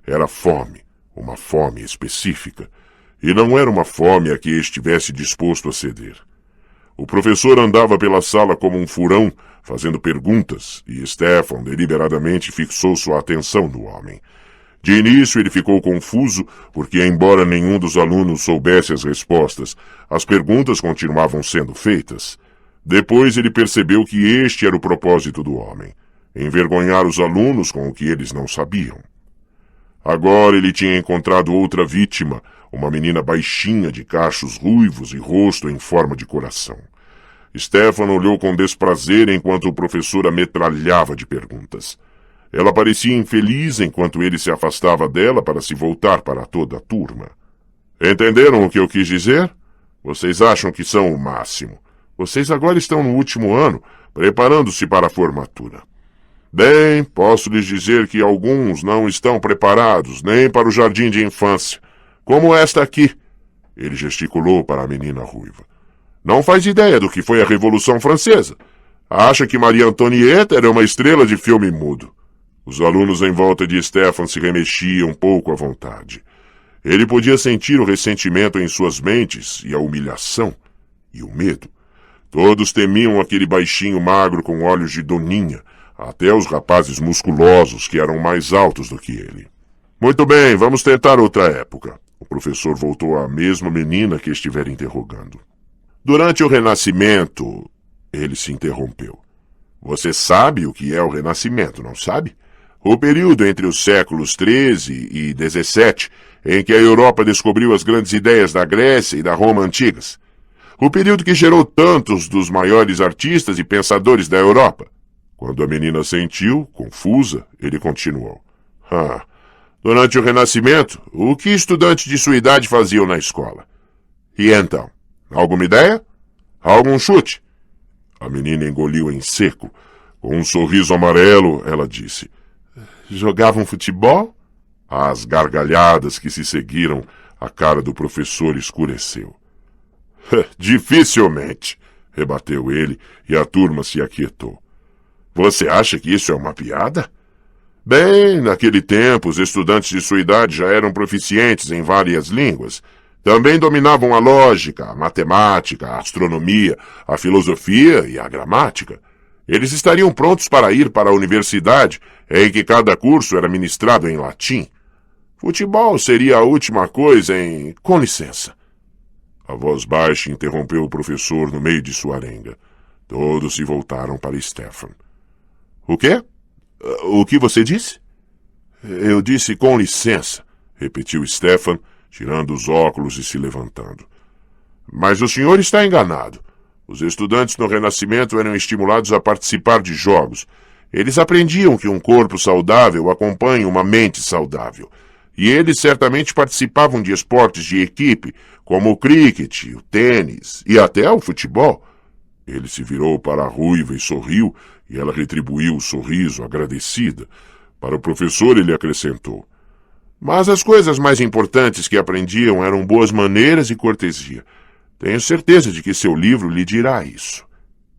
Era fome, uma fome específica, e não era uma fome a que estivesse disposto a ceder. O professor andava pela sala como um furão, fazendo perguntas, e Stefan deliberadamente fixou sua atenção no homem. De início ele ficou confuso, porque embora nenhum dos alunos soubesse as respostas, as perguntas continuavam sendo feitas. Depois ele percebeu que este era o propósito do homem, envergonhar os alunos com o que eles não sabiam. Agora ele tinha encontrado outra vítima, uma menina baixinha de cachos ruivos e rosto em forma de coração. Stefan olhou com desprazer enquanto o professor a metralhava de perguntas. Ela parecia infeliz enquanto ele se afastava dela para se voltar para toda a turma. Entenderam o que eu quis dizer? Vocês acham que são o máximo. Vocês agora estão no último ano, preparando-se para a formatura. Bem, posso lhes dizer que alguns não estão preparados nem para o jardim de infância, como esta aqui. Ele gesticulou para a menina ruiva. Não faz ideia do que foi a Revolução Francesa. Acha que Maria Antonieta era uma estrela de filme mudo. Os alunos em volta de Stefan se remexiam um pouco à vontade. Ele podia sentir o ressentimento em suas mentes e a humilhação e o medo. Todos temiam aquele baixinho magro com olhos de doninha, até os rapazes musculosos que eram mais altos do que ele. Muito bem, vamos tentar outra época. O professor voltou à mesma menina que estivera interrogando. Durante o Renascimento, ele se interrompeu. Você sabe o que é o Renascimento, não sabe? O período entre os séculos XIII e XVII, em que a Europa descobriu as grandes ideias da Grécia e da Roma antigas. O período que gerou tantos dos maiores artistas e pensadores da Europa. Quando a menina sentiu, confusa, ele continuou. Durante o Renascimento, o que estudantes de sua idade faziam na escola? E então? Alguma ideia? Algum chute? A menina engoliu em seco. Com um sorriso amarelo, ela disse. Jogavam futebol? As gargalhadas que se seguiram, a cara do professor escureceu. Dificilmente, rebateu ele, e a turma se aquietou. Você acha que isso é uma piada? Bem, naquele tempo, os estudantes de sua idade já eram proficientes em várias línguas. Também dominavam a lógica, a matemática, a astronomia, a filosofia e a gramática. Eles estariam prontos para ir para a universidade, em que cada curso era ministrado em latim. Futebol seria a última coisa em... Com licença. A voz baixa interrompeu o professor no meio de sua arenga. Todos se voltaram para Stefan. O quê? O que você disse? Eu disse com licença, repetiu Stefan, tirando os óculos e se levantando. Mas o senhor está enganado. Os estudantes no Renascimento eram estimulados a participar de jogos. Eles aprendiam que um corpo saudável acompanha uma mente saudável. E eles certamente participavam de esportes de equipe, como o cricket, o tênis e até o futebol. Ele se virou para a ruiva e sorriu, e ela retribuiu o sorriso, agradecida. Para o professor ele acrescentou. Mas as coisas mais importantes que aprendiam eram boas maneiras e cortesia. Tenho certeza de que seu livro lhe dirá isso.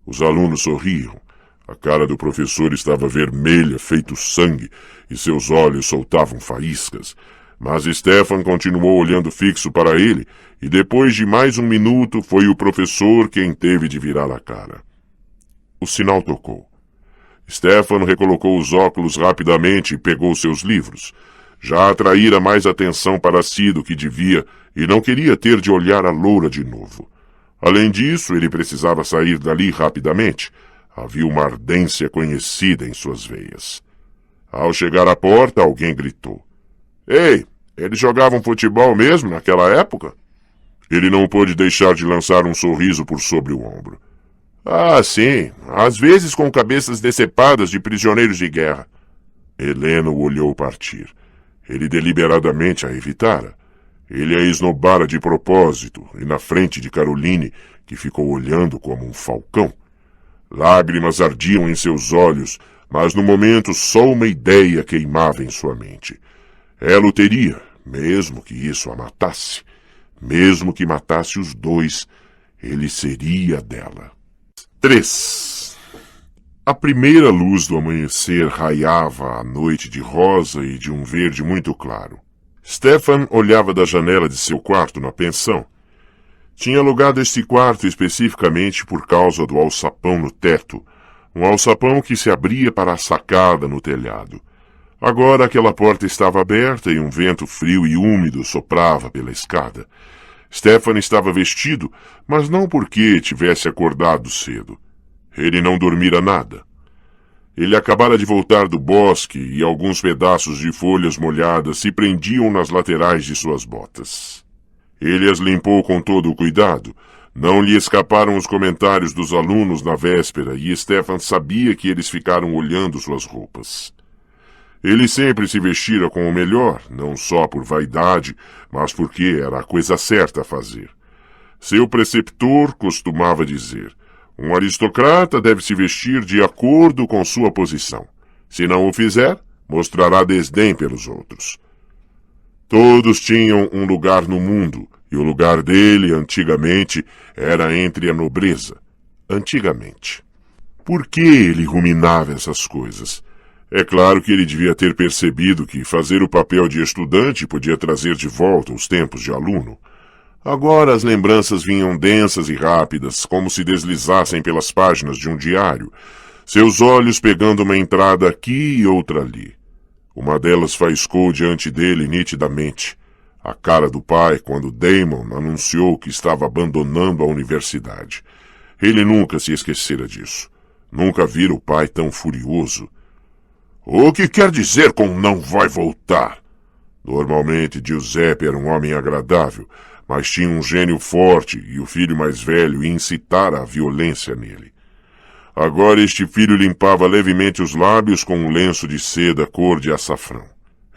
Os alunos sorriam. A cara do professor estava vermelha, feito sangue, e seus olhos soltavam faíscas. Mas Stefan continuou olhando fixo para ele, e depois de mais um minuto foi o professor quem teve de virar a cara. O sinal tocou. Stefan recolocou os óculos rapidamente e pegou seus livros. Já atraíra mais atenção para si do que devia e não queria ter de olhar a loura de novo. Além disso, ele precisava sair dali rapidamente. Havia uma ardência conhecida em suas veias. Ao chegar à porta, alguém gritou. Ei, eles jogavam futebol mesmo naquela época? Ele não pôde deixar de lançar um sorriso por sobre o ombro. Ah, sim, às vezes com cabeças decepadas de prisioneiros de guerra. Helena o olhou partir. Ele deliberadamente a evitara. Ele a esnobara de propósito, e na frente de Caroline, que ficou olhando como um falcão. Lágrimas ardiam em seus olhos, mas no momento só uma ideia queimava em sua mente. Ela o teria, mesmo que isso a matasse. Mesmo que matasse os dois, ele seria dela. 3. A primeira luz do amanhecer raiava a noite de rosa e de um verde muito claro. Stefan olhava da janela de seu quarto na pensão. Tinha alugado este quarto especificamente por causa do alçapão no teto, um alçapão que se abria para a sacada no telhado. Agora aquela porta estava aberta e um vento frio e úmido soprava pela escada. Stefan estava vestido, mas não porque tivesse acordado cedo. Ele não dormira nada. Ele acabara de voltar do bosque e alguns pedaços de folhas molhadas se prendiam nas laterais de suas botas. Ele as limpou com todo o cuidado. Não lhe escaparam os comentários dos alunos na véspera e Stefan sabia que eles ficaram olhando suas roupas. Ele sempre se vestira com o melhor, não só por vaidade, mas porque era a coisa certa a fazer. Seu preceptor costumava dizer: um aristocrata deve se vestir de acordo com sua posição. Se não o fizer, mostrará desdém pelos outros. Todos tinham um lugar no mundo, e o lugar dele, antigamente, era entre a nobreza. Antigamente. Por que ele ruminava essas coisas? É claro que ele devia ter percebido que fazer o papel de estudante podia trazer de volta os tempos de aluno. Agora as lembranças vinham densas e rápidas, como se deslizassem pelas páginas de um diário, seus olhos pegando uma entrada aqui e outra ali. Uma delas faiscou diante dele nitidamente. A cara do pai quando Damon anunciou que estava abandonando a universidade. Ele nunca se esquecera disso. Nunca vira o pai tão furioso. O que quer dizer com não vai voltar? Normalmente Giuseppe era um homem agradável, mas tinha um gênio forte e o filho mais velho incitara a violência nele. Agora este filho limpava levemente os lábios com um lenço de seda cor de açafrão.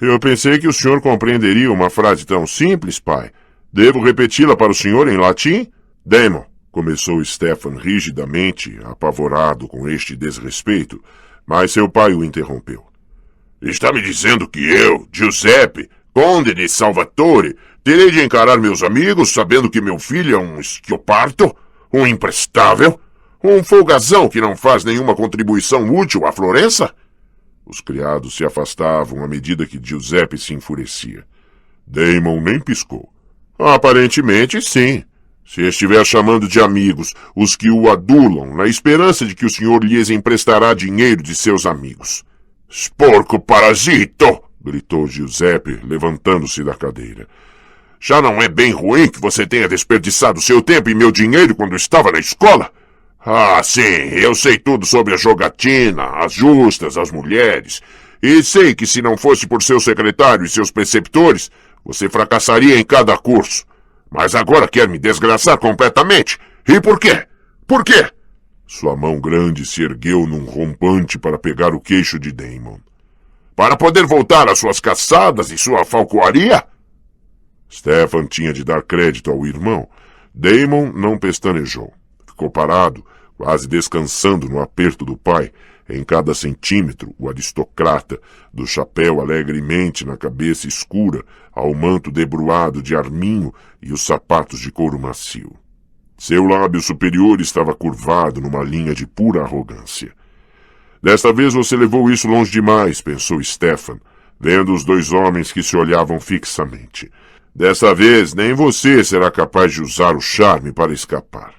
Eu pensei que o senhor compreenderia uma frase tão simples, pai. Devo repeti-la para o senhor em latim? Damon, começou Stefan rigidamente, apavorado com este desrespeito, mas seu pai o interrompeu. Está me dizendo que eu, Giuseppe, conde de Salvatore, terei de encarar meus amigos sabendo que meu filho é um esquioparto, um imprestável, um folgazão que não faz nenhuma contribuição útil à Florença? Os criados se afastavam à medida que Giuseppe se enfurecia. Damon nem piscou. Aparentemente, sim. Se estiver chamando de amigos os que o adulam na esperança de que o senhor lhes emprestará dinheiro de seus amigos. Porco parasito! Gritou Giuseppe, levantando-se da cadeira. Já não é bem ruim que você tenha desperdiçado seu tempo e meu dinheiro quando estava na escola? Ah, sim, eu sei tudo sobre a jogatina, as justas, as mulheres. E sei que se não fosse por seu secretário e seus preceptores, você fracassaria em cada curso. Mas agora quer me desgraçar completamente. E por quê? Por quê? Sua mão grande se ergueu num rompante para pegar o queixo de Damon. Para poder voltar às suas caçadas e sua falcoaria? Stefan tinha de dar crédito ao irmão. Damon não pestanejou. Ficou parado, quase descansando no aperto do pai, em cada centímetro, o aristocrata, do chapéu alegremente na cabeça escura, ao manto debruado de arminho e os sapatos de couro macio. Seu lábio superior estava curvado numa linha de pura arrogância. Desta vez você levou isso longe demais, pensou Stefan. vendo os dois homens que se olhavam fixamente. Dessa vez, nem você será capaz de usar o charme para escapar.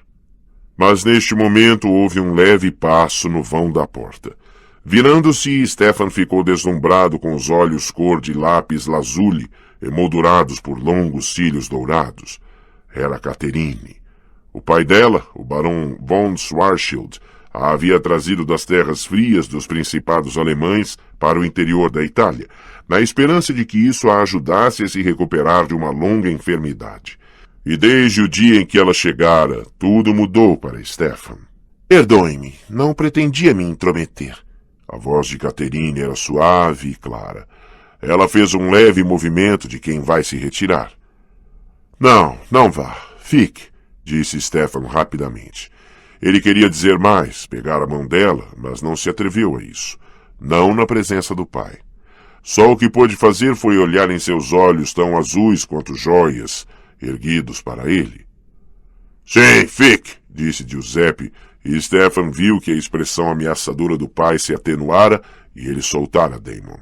Mas neste momento houve um leve passo no vão da porta. Virando-se, Stefan ficou deslumbrado com os olhos cor de lápis lazuli, emoldurados por longos cílios dourados. Era Catherine. O pai dela, o barão von Schwarzschild, a havia trazido das terras frias dos principados alemães para o interior da Itália, na esperança de que isso a ajudasse a se recuperar de uma longa enfermidade. E desde o dia em que ela chegara, tudo mudou para Stefan. Perdoe-me, não pretendia me intrometer. A voz de Catherine era suave e clara. Ela fez um leve movimento de quem vai se retirar. Não vá. Fique, disse Stefan rapidamente. Ele queria dizer mais, pegar a mão dela, mas não se atreveu a isso. Não na presença do pai. Só o que pôde fazer foi olhar em seus olhos tão azuis quanto joias, erguidos para ele. Sim, fique, disse Giuseppe, e Stefan viu que a expressão ameaçadora do pai se atenuara e ele soltara Damon.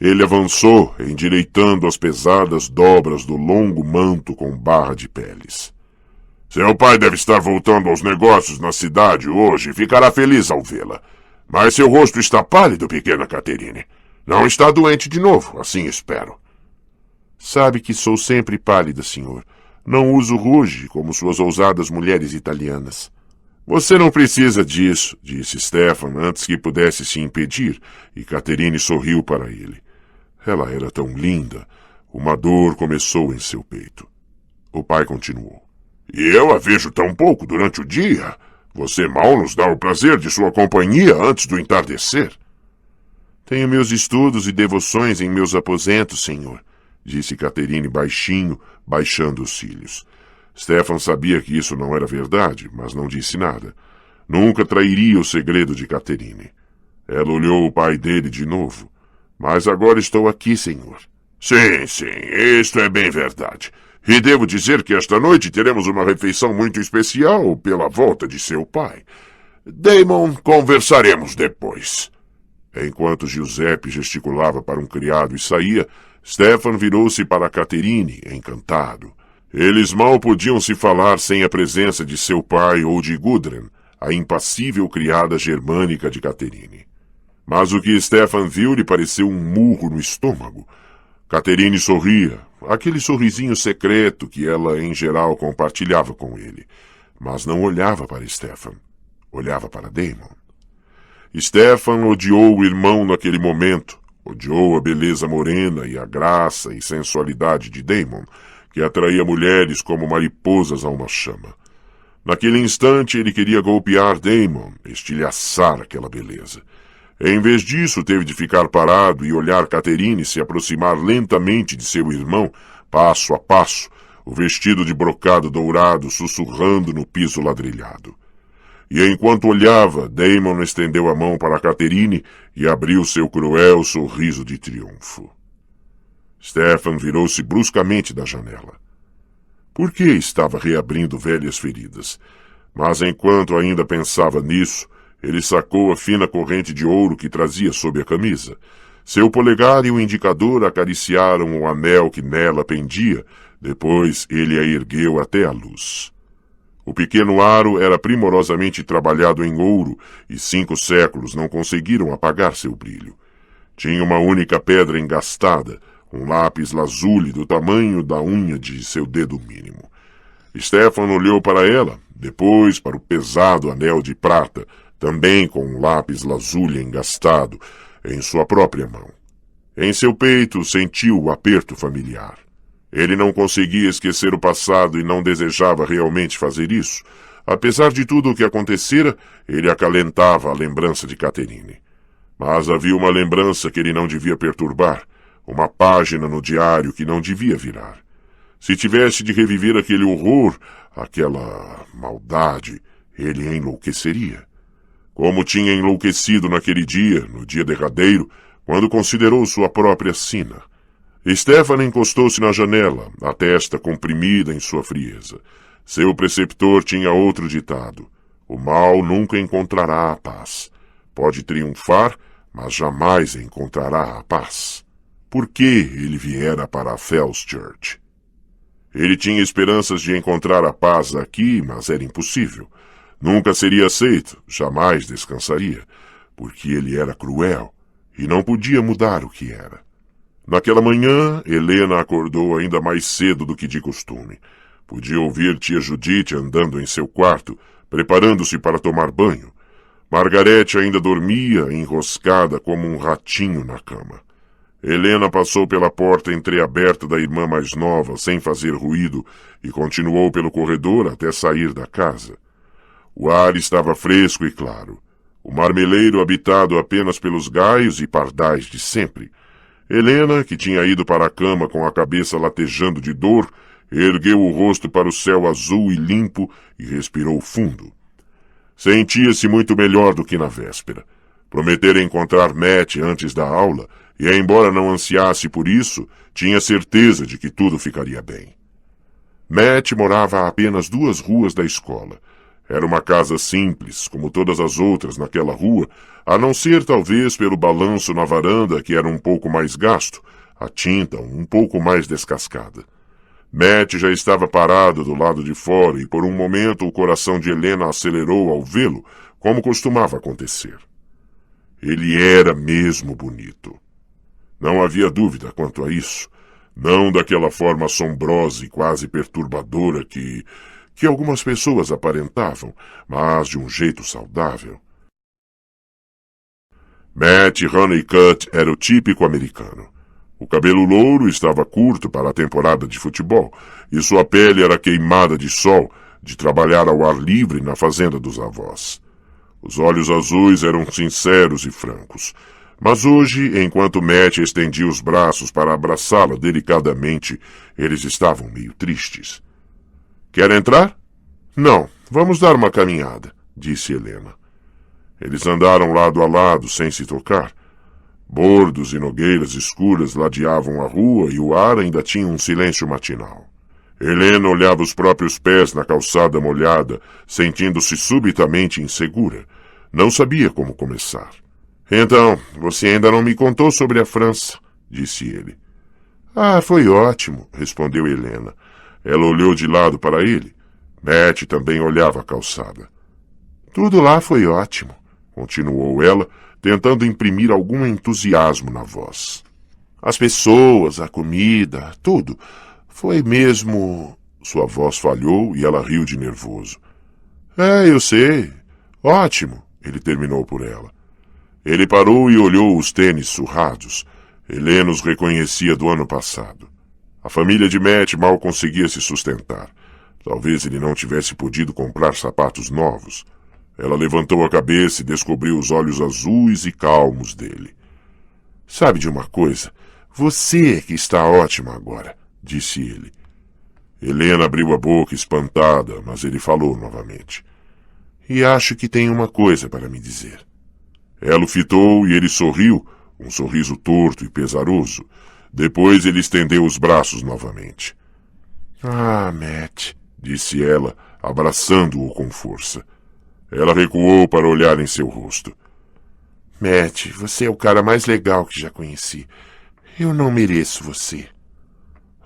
Ele avançou, endireitando as pesadas dobras do longo manto com barra de peles. Seu pai deve estar voltando aos negócios na cidade hoje e ficará feliz ao vê-la. Mas seu rosto está pálido, pequena Catherine. Não está doente de novo, assim espero. Sabe que sou sempre pálida, senhor. Não uso rouge como suas ousadas mulheres italianas. Você não precisa disso, disse Stefan antes que pudesse se impedir, e Catherine sorriu para ele. Ela era tão linda. Uma dor começou em seu peito. O pai continuou. E eu a vejo tão pouco durante o dia. Você mal nos dá o prazer de sua companhia antes do entardecer. Tenho meus estudos e devoções em meus aposentos, senhor, disse Catherine baixinho, baixando os cílios. Stefan sabia que isso não era verdade, mas não disse nada. Nunca trairia o segredo de Catherine. Ela olhou o pai dele de novo. Mas agora estou aqui, senhor. Sim, isto é bem verdade. E devo dizer que esta noite teremos uma refeição muito especial pela volta de seu pai. Damon, conversaremos depois. Enquanto Giuseppe gesticulava para um criado e saía, Stefan virou-se para Catherine, encantado. Eles mal podiam se falar sem a presença de seu pai ou de Gudrun, a impassível criada germânica de Catherine. Mas o que Stefan viu lhe pareceu um murro no estômago. Catherine sorria, aquele sorrisinho secreto que ela, em geral, compartilhava com ele. Mas não olhava para Stefan. Olhava para Damon. Stefan odiou o irmão naquele momento. Odiou a beleza morena e a graça e sensualidade de Damon, que atraía mulheres como mariposas a uma chama. Naquele instante ele queria golpear Damon, estilhaçar aquela beleza. Em vez disso, teve de ficar parado e olhar Catherine se aproximar lentamente de seu irmão, passo a passo, o vestido de brocado dourado sussurrando no piso ladrilhado. E enquanto olhava, Damon estendeu a mão para Catherine e abriu seu cruel sorriso de triunfo. Stefan virou-se bruscamente da janela. Por que estava reabrindo velhas feridas? Mas enquanto ainda pensava nisso, ele sacou a fina corrente de ouro que trazia sob a camisa. Seu polegar e o indicador acariciaram o anel que nela pendia, depois ele a ergueu até a luz. O pequeno aro era primorosamente trabalhado em ouro e 5 séculos não conseguiram apagar seu brilho. Tinha uma única pedra engastada, um lápis lazuli do tamanho da unha de seu dedo mínimo. Stefan olhou para ela, depois para o pesado anel de prata, também com um lápis lazuli engastado, em sua própria mão. Em seu peito sentiu o aperto familiar. Ele não conseguia esquecer o passado e não desejava realmente fazer isso. Apesar de tudo o que acontecera, ele acalentava a lembrança de Catherine. Mas havia uma lembrança que ele não devia perturbar, uma página no diário que não devia virar. Se tivesse de reviver aquele horror, aquela maldade, ele enlouqueceria. Como tinha enlouquecido naquele dia, no dia derradeiro, quando considerou sua própria sina. Stefan encostou-se na janela, a testa comprimida em sua frieza. Seu preceptor tinha outro ditado. O mal nunca encontrará a paz. Pode triunfar, mas jamais encontrará a paz. por que ele viera para Fells Church. Ele tinha esperanças de encontrar a paz aqui, mas era impossível. Nunca seria aceito, jamais descansaria, porque ele era cruel e não podia mudar o que era. Naquela manhã, Helena acordou ainda mais cedo do que de costume. Podia ouvir tia Judite andando em seu quarto, preparando-se para tomar banho. Margarete ainda dormia, enroscada como um ratinho na cama. Helena passou pela porta entreaberta da irmã mais nova, sem fazer ruído, e continuou pelo corredor até sair da casa. O ar estava fresco e claro. O marmeleiro habitado apenas pelos gaios e pardais de sempre. Helena, que tinha ido para a cama com a cabeça latejando de dor, ergueu o rosto para o céu azul e limpo e respirou fundo. Sentia-se muito melhor do que na véspera. Prometera encontrar Matt antes da aula, e, embora não ansiasse por isso, tinha certeza de que tudo ficaria bem. Matt morava a apenas 2 ruas da escola. Era uma casa simples, como todas as outras naquela rua, a não ser talvez pelo balanço na varanda, que era um pouco mais gasto, a tinta um pouco mais descascada. Matt já estava parado do lado de fora e por um momento o coração de Helena acelerou ao vê-lo, como costumava acontecer. Ele era mesmo bonito. Não havia dúvida quanto a isso. Não daquela forma assombrosa e quase perturbadora que algumas pessoas aparentavam, mas de um jeito saudável. Matt Honeycutt era o típico americano. O cabelo louro estava curto para a temporada de futebol, e sua pele era queimada de sol, de trabalhar ao ar livre na fazenda dos avós. Os olhos azuis eram sinceros e francos. Mas hoje, enquanto Matt estendia os braços para abraçá-la delicadamente, eles estavam meio tristes. Quer entrar? Não, vamos dar uma caminhada, disse Helena. Eles andaram lado a lado, sem se tocar. Bordos e nogueiras escuras ladeavam a rua e o ar ainda tinha um silêncio matinal. Helena olhava os próprios pés na calçada molhada, sentindo-se subitamente insegura. Não sabia como começar. Então, você ainda não me contou sobre a França, disse ele. Ah, foi ótimo, respondeu Helena. Ela olhou de lado para ele. Matt também olhava a calçada. Tudo lá foi ótimo, continuou ela, tentando imprimir algum entusiasmo na voz. As pessoas, a comida, tudo. Foi mesmo... Sua voz falhou e ela riu de nervoso. É, eu sei. Ótimo, ele terminou por ela. Ele parou e olhou os tênis surrados. Helena os reconhecia do ano passado. A família de Matt mal conseguia se sustentar. Talvez ele não tivesse podido comprar sapatos novos. Ela levantou a cabeça e descobriu os olhos azuis e calmos dele. Sabe de uma coisa? Você é que está ótima agora, disse ele. Helena abriu a boca espantada, mas ele falou novamente. E acho que tem uma coisa para me dizer. Ela o fitou e ele sorriu, um sorriso torto e pesaroso. Depois ele estendeu os braços novamente. Ah, Matt, disse ela, abraçando-o com força. Ela recuou para olhar em seu rosto. Matt, você é o cara mais legal que já conheci. Eu não mereço você.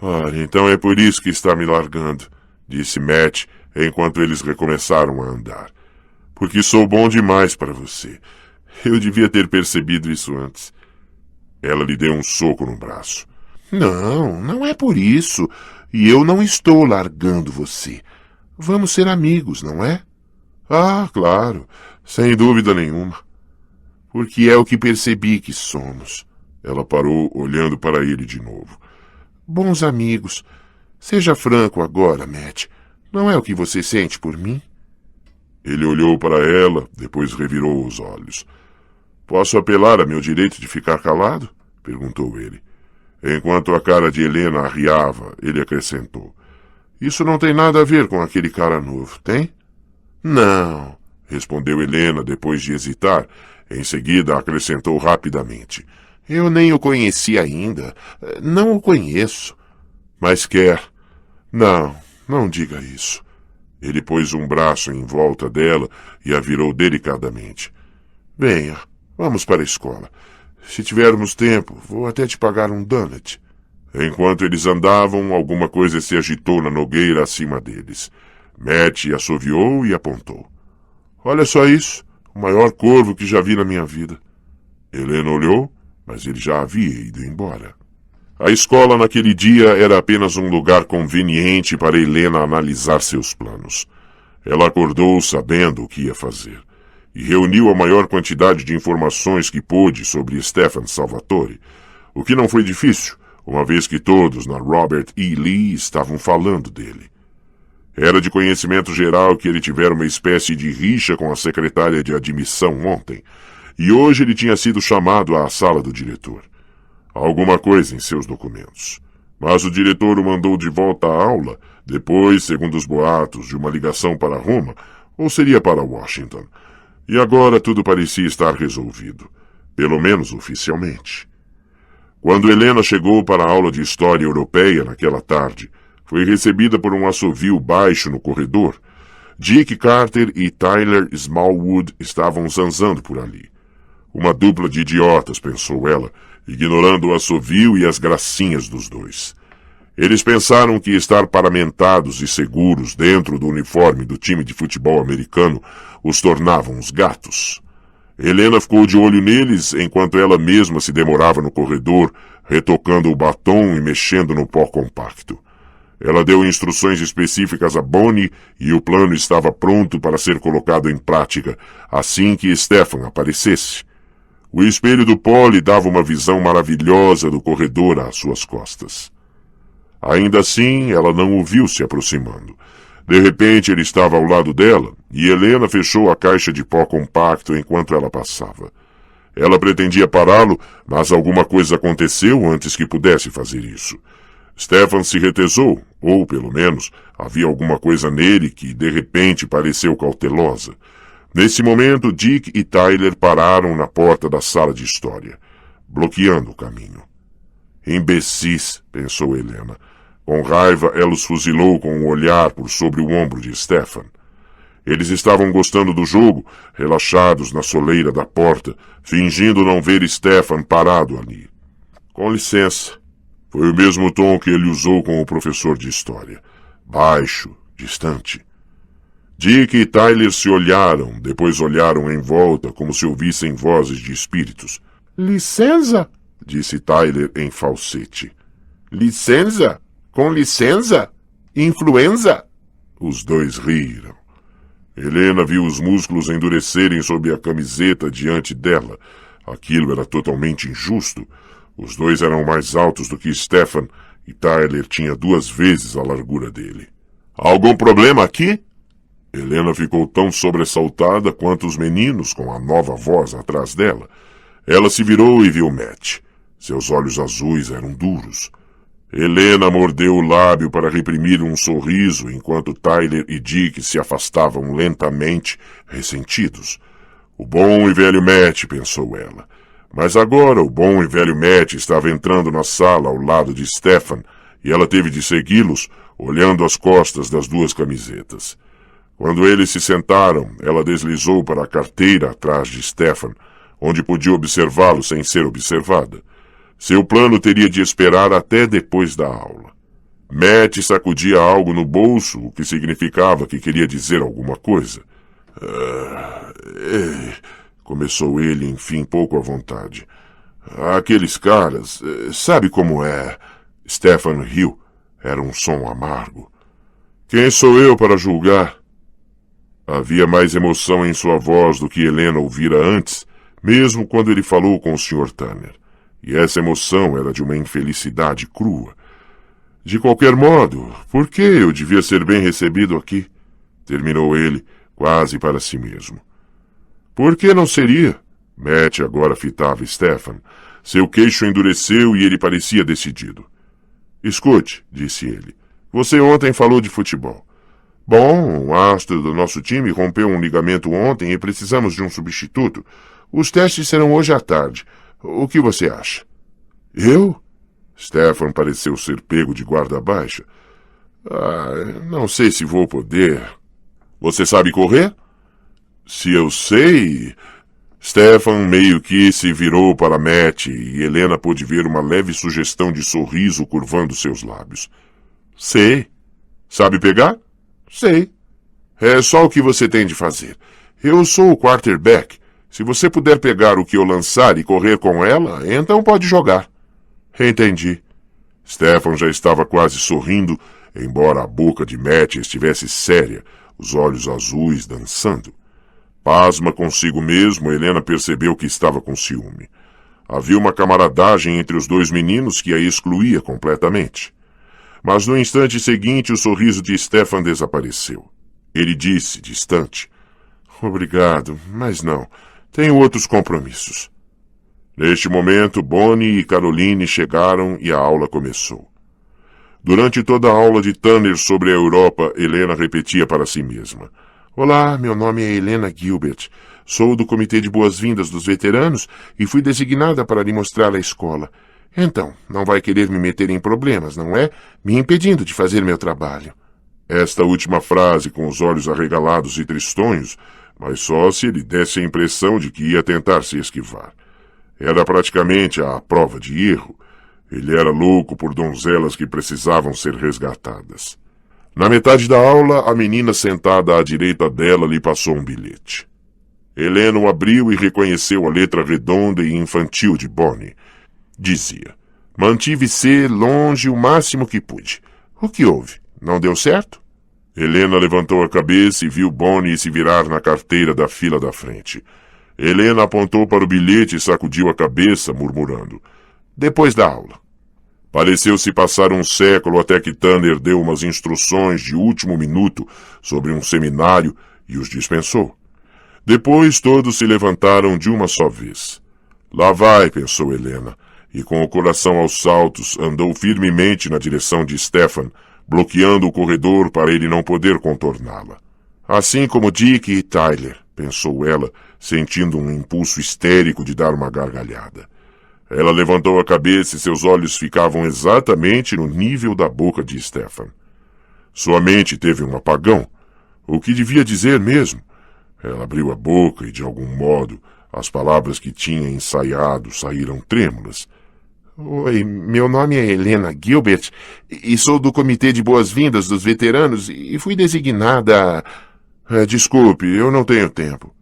Ora, então é por isso que está me largando, disse Matt, enquanto eles recomeçaram a andar. Porque sou bom demais para você. Eu devia ter percebido isso antes. Ela lhe deu um soco no braço. Não, não é por isso. E eu não estou largando você. Vamos ser amigos, não é? Ah, claro, sem dúvida nenhuma. Porque é o que percebi que somos. Ela parou, olhando para ele de novo. Bons amigos. Seja franco agora, Matt. Não é o que você sente por mim? Ele olhou para ela, depois revirou os olhos. Posso apelar a meu direito de ficar calado? Perguntou ele. Enquanto a cara de Helena arriava, ele acrescentou. Isso não tem nada a ver com aquele cara novo, tem? Não, respondeu Helena depois de hesitar. Em seguida acrescentou rapidamente. Eu nem o conheci ainda. Não o conheço. Mas quer. Não, não diga isso. Ele pôs um braço em volta dela e a virou delicadamente. Venha, vamos para a escola. Se tivermos tempo, vou até te pagar um donut. Enquanto eles andavam, alguma coisa se agitou na nogueira acima deles. Matt assoviou e apontou. Olha só isso, o maior corvo que já vi na minha vida. Helena olhou, mas ele já havia ido embora. A escola naquele dia era apenas um lugar conveniente para Helena analisar seus planos. Ela acordou sabendo o que ia fazer e reuniu a maior quantidade de informações que pôde sobre Stefan Salvatore, o que não foi difícil, uma vez que todos na Robert E. Lee estavam falando dele. Era de conhecimento geral que ele tivera uma espécie de rixa com a secretária de admissão ontem, e hoje ele tinha sido chamado à sala do diretor. Alguma coisa em seus documentos. Mas o diretor o mandou de volta à aula, depois, segundo os boatos, de uma ligação para Roma, ou seria para Washington. E agora tudo parecia estar resolvido, pelo menos oficialmente. Quando Helena chegou para a aula de História Europeia naquela tarde, foi recebida por um assovio baixo no corredor. Dick Carter e Tyler Smallwood estavam zanzando por ali. Uma dupla de idiotas, pensou ela, ignorando o assovio e as gracinhas dos dois. Eles pensaram que estar paramentados e seguros dentro do uniforme do time de futebol americano os tornavam uns gatos. Helena ficou de olho neles enquanto ela mesma se demorava no corredor, retocando o batom e mexendo no pó compacto. Ela deu instruções específicas a Bonnie e o plano estava pronto para ser colocado em prática assim que Stefan aparecesse. O espelho do pó lhe dava uma visão maravilhosa do corredor às suas costas. Ainda assim, ela não o viu se aproximando. De repente, ele estava ao lado dela, e Helena fechou a caixa de pó compacto enquanto ela passava. Ela pretendia pará-lo, mas alguma coisa aconteceu antes que pudesse fazer isso. Stefan se retesou, ou, pelo menos, havia alguma coisa nele que, de repente, pareceu cautelosa. Nesse momento, Dick e Tyler pararam na porta da sala de história, bloqueando o caminho. Imbecis, pensou Helena. Com raiva, ela os fuzilou com um olhar por sobre o ombro de Stefan. Eles estavam gostando do jogo, relaxados na soleira da porta, fingindo não ver Stefan parado ali. Com licença. Foi o mesmo tom que ele usou com o professor de história. Baixo, distante. Dick e Tyler se olharam, depois olharam em volta como se ouvissem vozes de espíritos. Licença? Disse Tyler em falsete. Licença? Com licença? Influenza? Os dois riram. Helena viu os músculos endurecerem sob a camiseta diante dela. Aquilo era totalmente injusto. Os dois eram mais altos do que Stefan e Tyler tinha 2 vezes a largura dele. Algum problema aqui? Helena ficou tão sobressaltada quanto os meninos com a nova voz atrás dela. Ela se virou e viu Matt. Seus olhos azuis eram duros. Helena mordeu o lábio para reprimir um sorriso enquanto Tyler e Dick se afastavam lentamente, ressentidos. O bom e velho Matt, pensou ela. Mas agora o bom e velho Matt estava entrando na sala ao lado de Stefan e ela teve de segui-los, olhando as costas das 2 camisetas. Quando eles se sentaram, ela deslizou para a carteira atrás de Stefan, onde podia observá-lo sem ser observada. Seu plano teria de esperar até depois da aula. Matt sacudia algo no bolso, o que significava que queria dizer alguma coisa. Começou ele, enfim, pouco à vontade. Aqueles caras, sabe como é? Stefan riu. Era um som amargo. Quem sou eu para julgar? Havia mais emoção em sua voz do que Helena ouvira antes, mesmo quando ele falou com o Sr. Tanner. E essa emoção era de uma infelicidade crua. De qualquer modo, por que eu devia ser bem recebido aqui? Terminou ele, quase para si mesmo. Por que não seria? Matt agora fitava Stefan. Seu queixo endureceu e ele parecia decidido. Escute, disse ele. Você ontem falou de futebol. Bom, o astro do nosso time rompeu um ligamento ontem e precisamos de um substituto. Os testes serão hoje à tarde. O que você acha? Eu? Stefan pareceu ser pego de guarda baixa. Não sei se vou poder. Você sabe correr? Se eu sei... Stefan meio que se virou para Matt e Helena pôde ver uma leve sugestão de sorriso curvando seus lábios. Sei. Sabe pegar? Sei. É só o que você tem de fazer. Eu sou o quarterback. Se você puder pegar o que eu lançar e correr com ela, então pode jogar. Entendi. Stefan já estava quase sorrindo, embora a boca de Matt estivesse séria, os olhos azuis dançando. Pasma consigo mesmo, Helena percebeu que estava com ciúme. Havia uma camaradagem entre os dois meninos que a excluía completamente. Mas no instante seguinte o sorriso de Stefan desapareceu. Ele disse, distante, Obrigado, mas não. Tenho outros compromissos. Neste momento, Bonnie e Caroline chegaram e a aula começou. Durante toda a aula de Tanner sobre a Europa, Helena repetia para si mesma. Olá, meu nome é Helena Gilbert. Sou do Comitê de Boas-Vindas dos Veteranos e fui designada para lhe mostrar a escola. Então, não vai querer me meter em problemas, não é? Me impedindo de fazer meu trabalho. Esta última frase, com os olhos arregalados e tristonhos, mas só se ele desse a impressão de que ia tentar se esquivar. Era praticamente a prova de erro. Ele era louco por donzelas que precisavam ser resgatadas. Na metade da aula, a menina sentada à direita dela lhe passou um bilhete. Helena o abriu e reconheceu a letra redonda e infantil de Bonnie. Dizia, mantive-se longe o máximo que pude. O que houve? Não deu certo? Helena levantou a cabeça e viu Bonnie se virar na carteira da fila da frente. Helena apontou para o bilhete e sacudiu a cabeça, murmurando. Depois da aula. Pareceu-se passar um século até que Tanner deu umas instruções de último minuto sobre um seminário e os dispensou. Depois todos se levantaram de uma só vez. Lá vai, pensou Helena, e com o coração aos saltos andou firmemente na direção de Stefan, bloqueando o corredor para ele não poder contorná-la. Assim como Dick e Tyler, pensou ela, sentindo um impulso histérico de dar uma gargalhada. Ela levantou a cabeça e seus olhos ficavam exatamente no nível da boca de Stefan. Sua mente teve um apagão. O que devia dizer mesmo? Ela abriu a boca e, de algum modo, as palavras que tinha ensaiado saíram trêmulas. Oi, meu nome é Helena Gilbert e sou do Comitê de Boas-Vindas dos Veteranos e fui designada... Desculpe, eu não tenho tempo.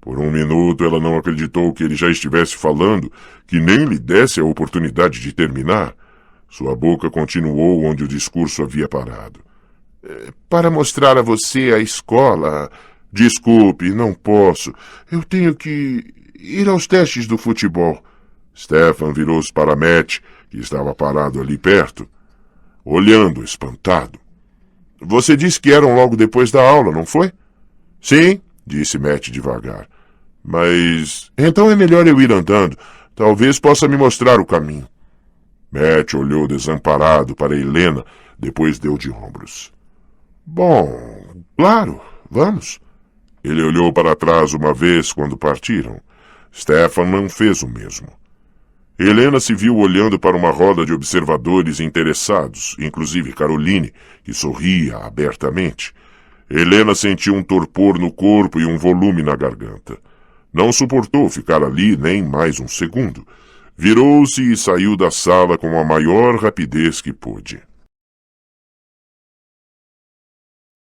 Por um minuto ela não acreditou que ele já estivesse falando, que nem lhe desse a oportunidade de terminar. Sua boca continuou onde o discurso havia parado. Para mostrar a você a escola... Desculpe, não posso. Eu tenho que ir aos testes do futebol. Stefan virou-se para Matt, que estava parado ali perto, olhando espantado. Você disse que eram logo depois da aula, não foi? Sim, disse Matt devagar. Mas então é melhor eu ir andando. Talvez possa me mostrar o caminho. Matt olhou desamparado para Helena, depois deu de ombros. Bom, claro, vamos. Ele olhou para trás uma vez quando partiram. Stefan não fez o mesmo. Helena se viu olhando para uma roda de observadores interessados, inclusive Caroline, que sorria abertamente. Helena sentiu um torpor no corpo e um volume na garganta. Não suportou ficar ali nem mais um segundo. Virou-se e saiu da sala com a maior rapidez que pôde.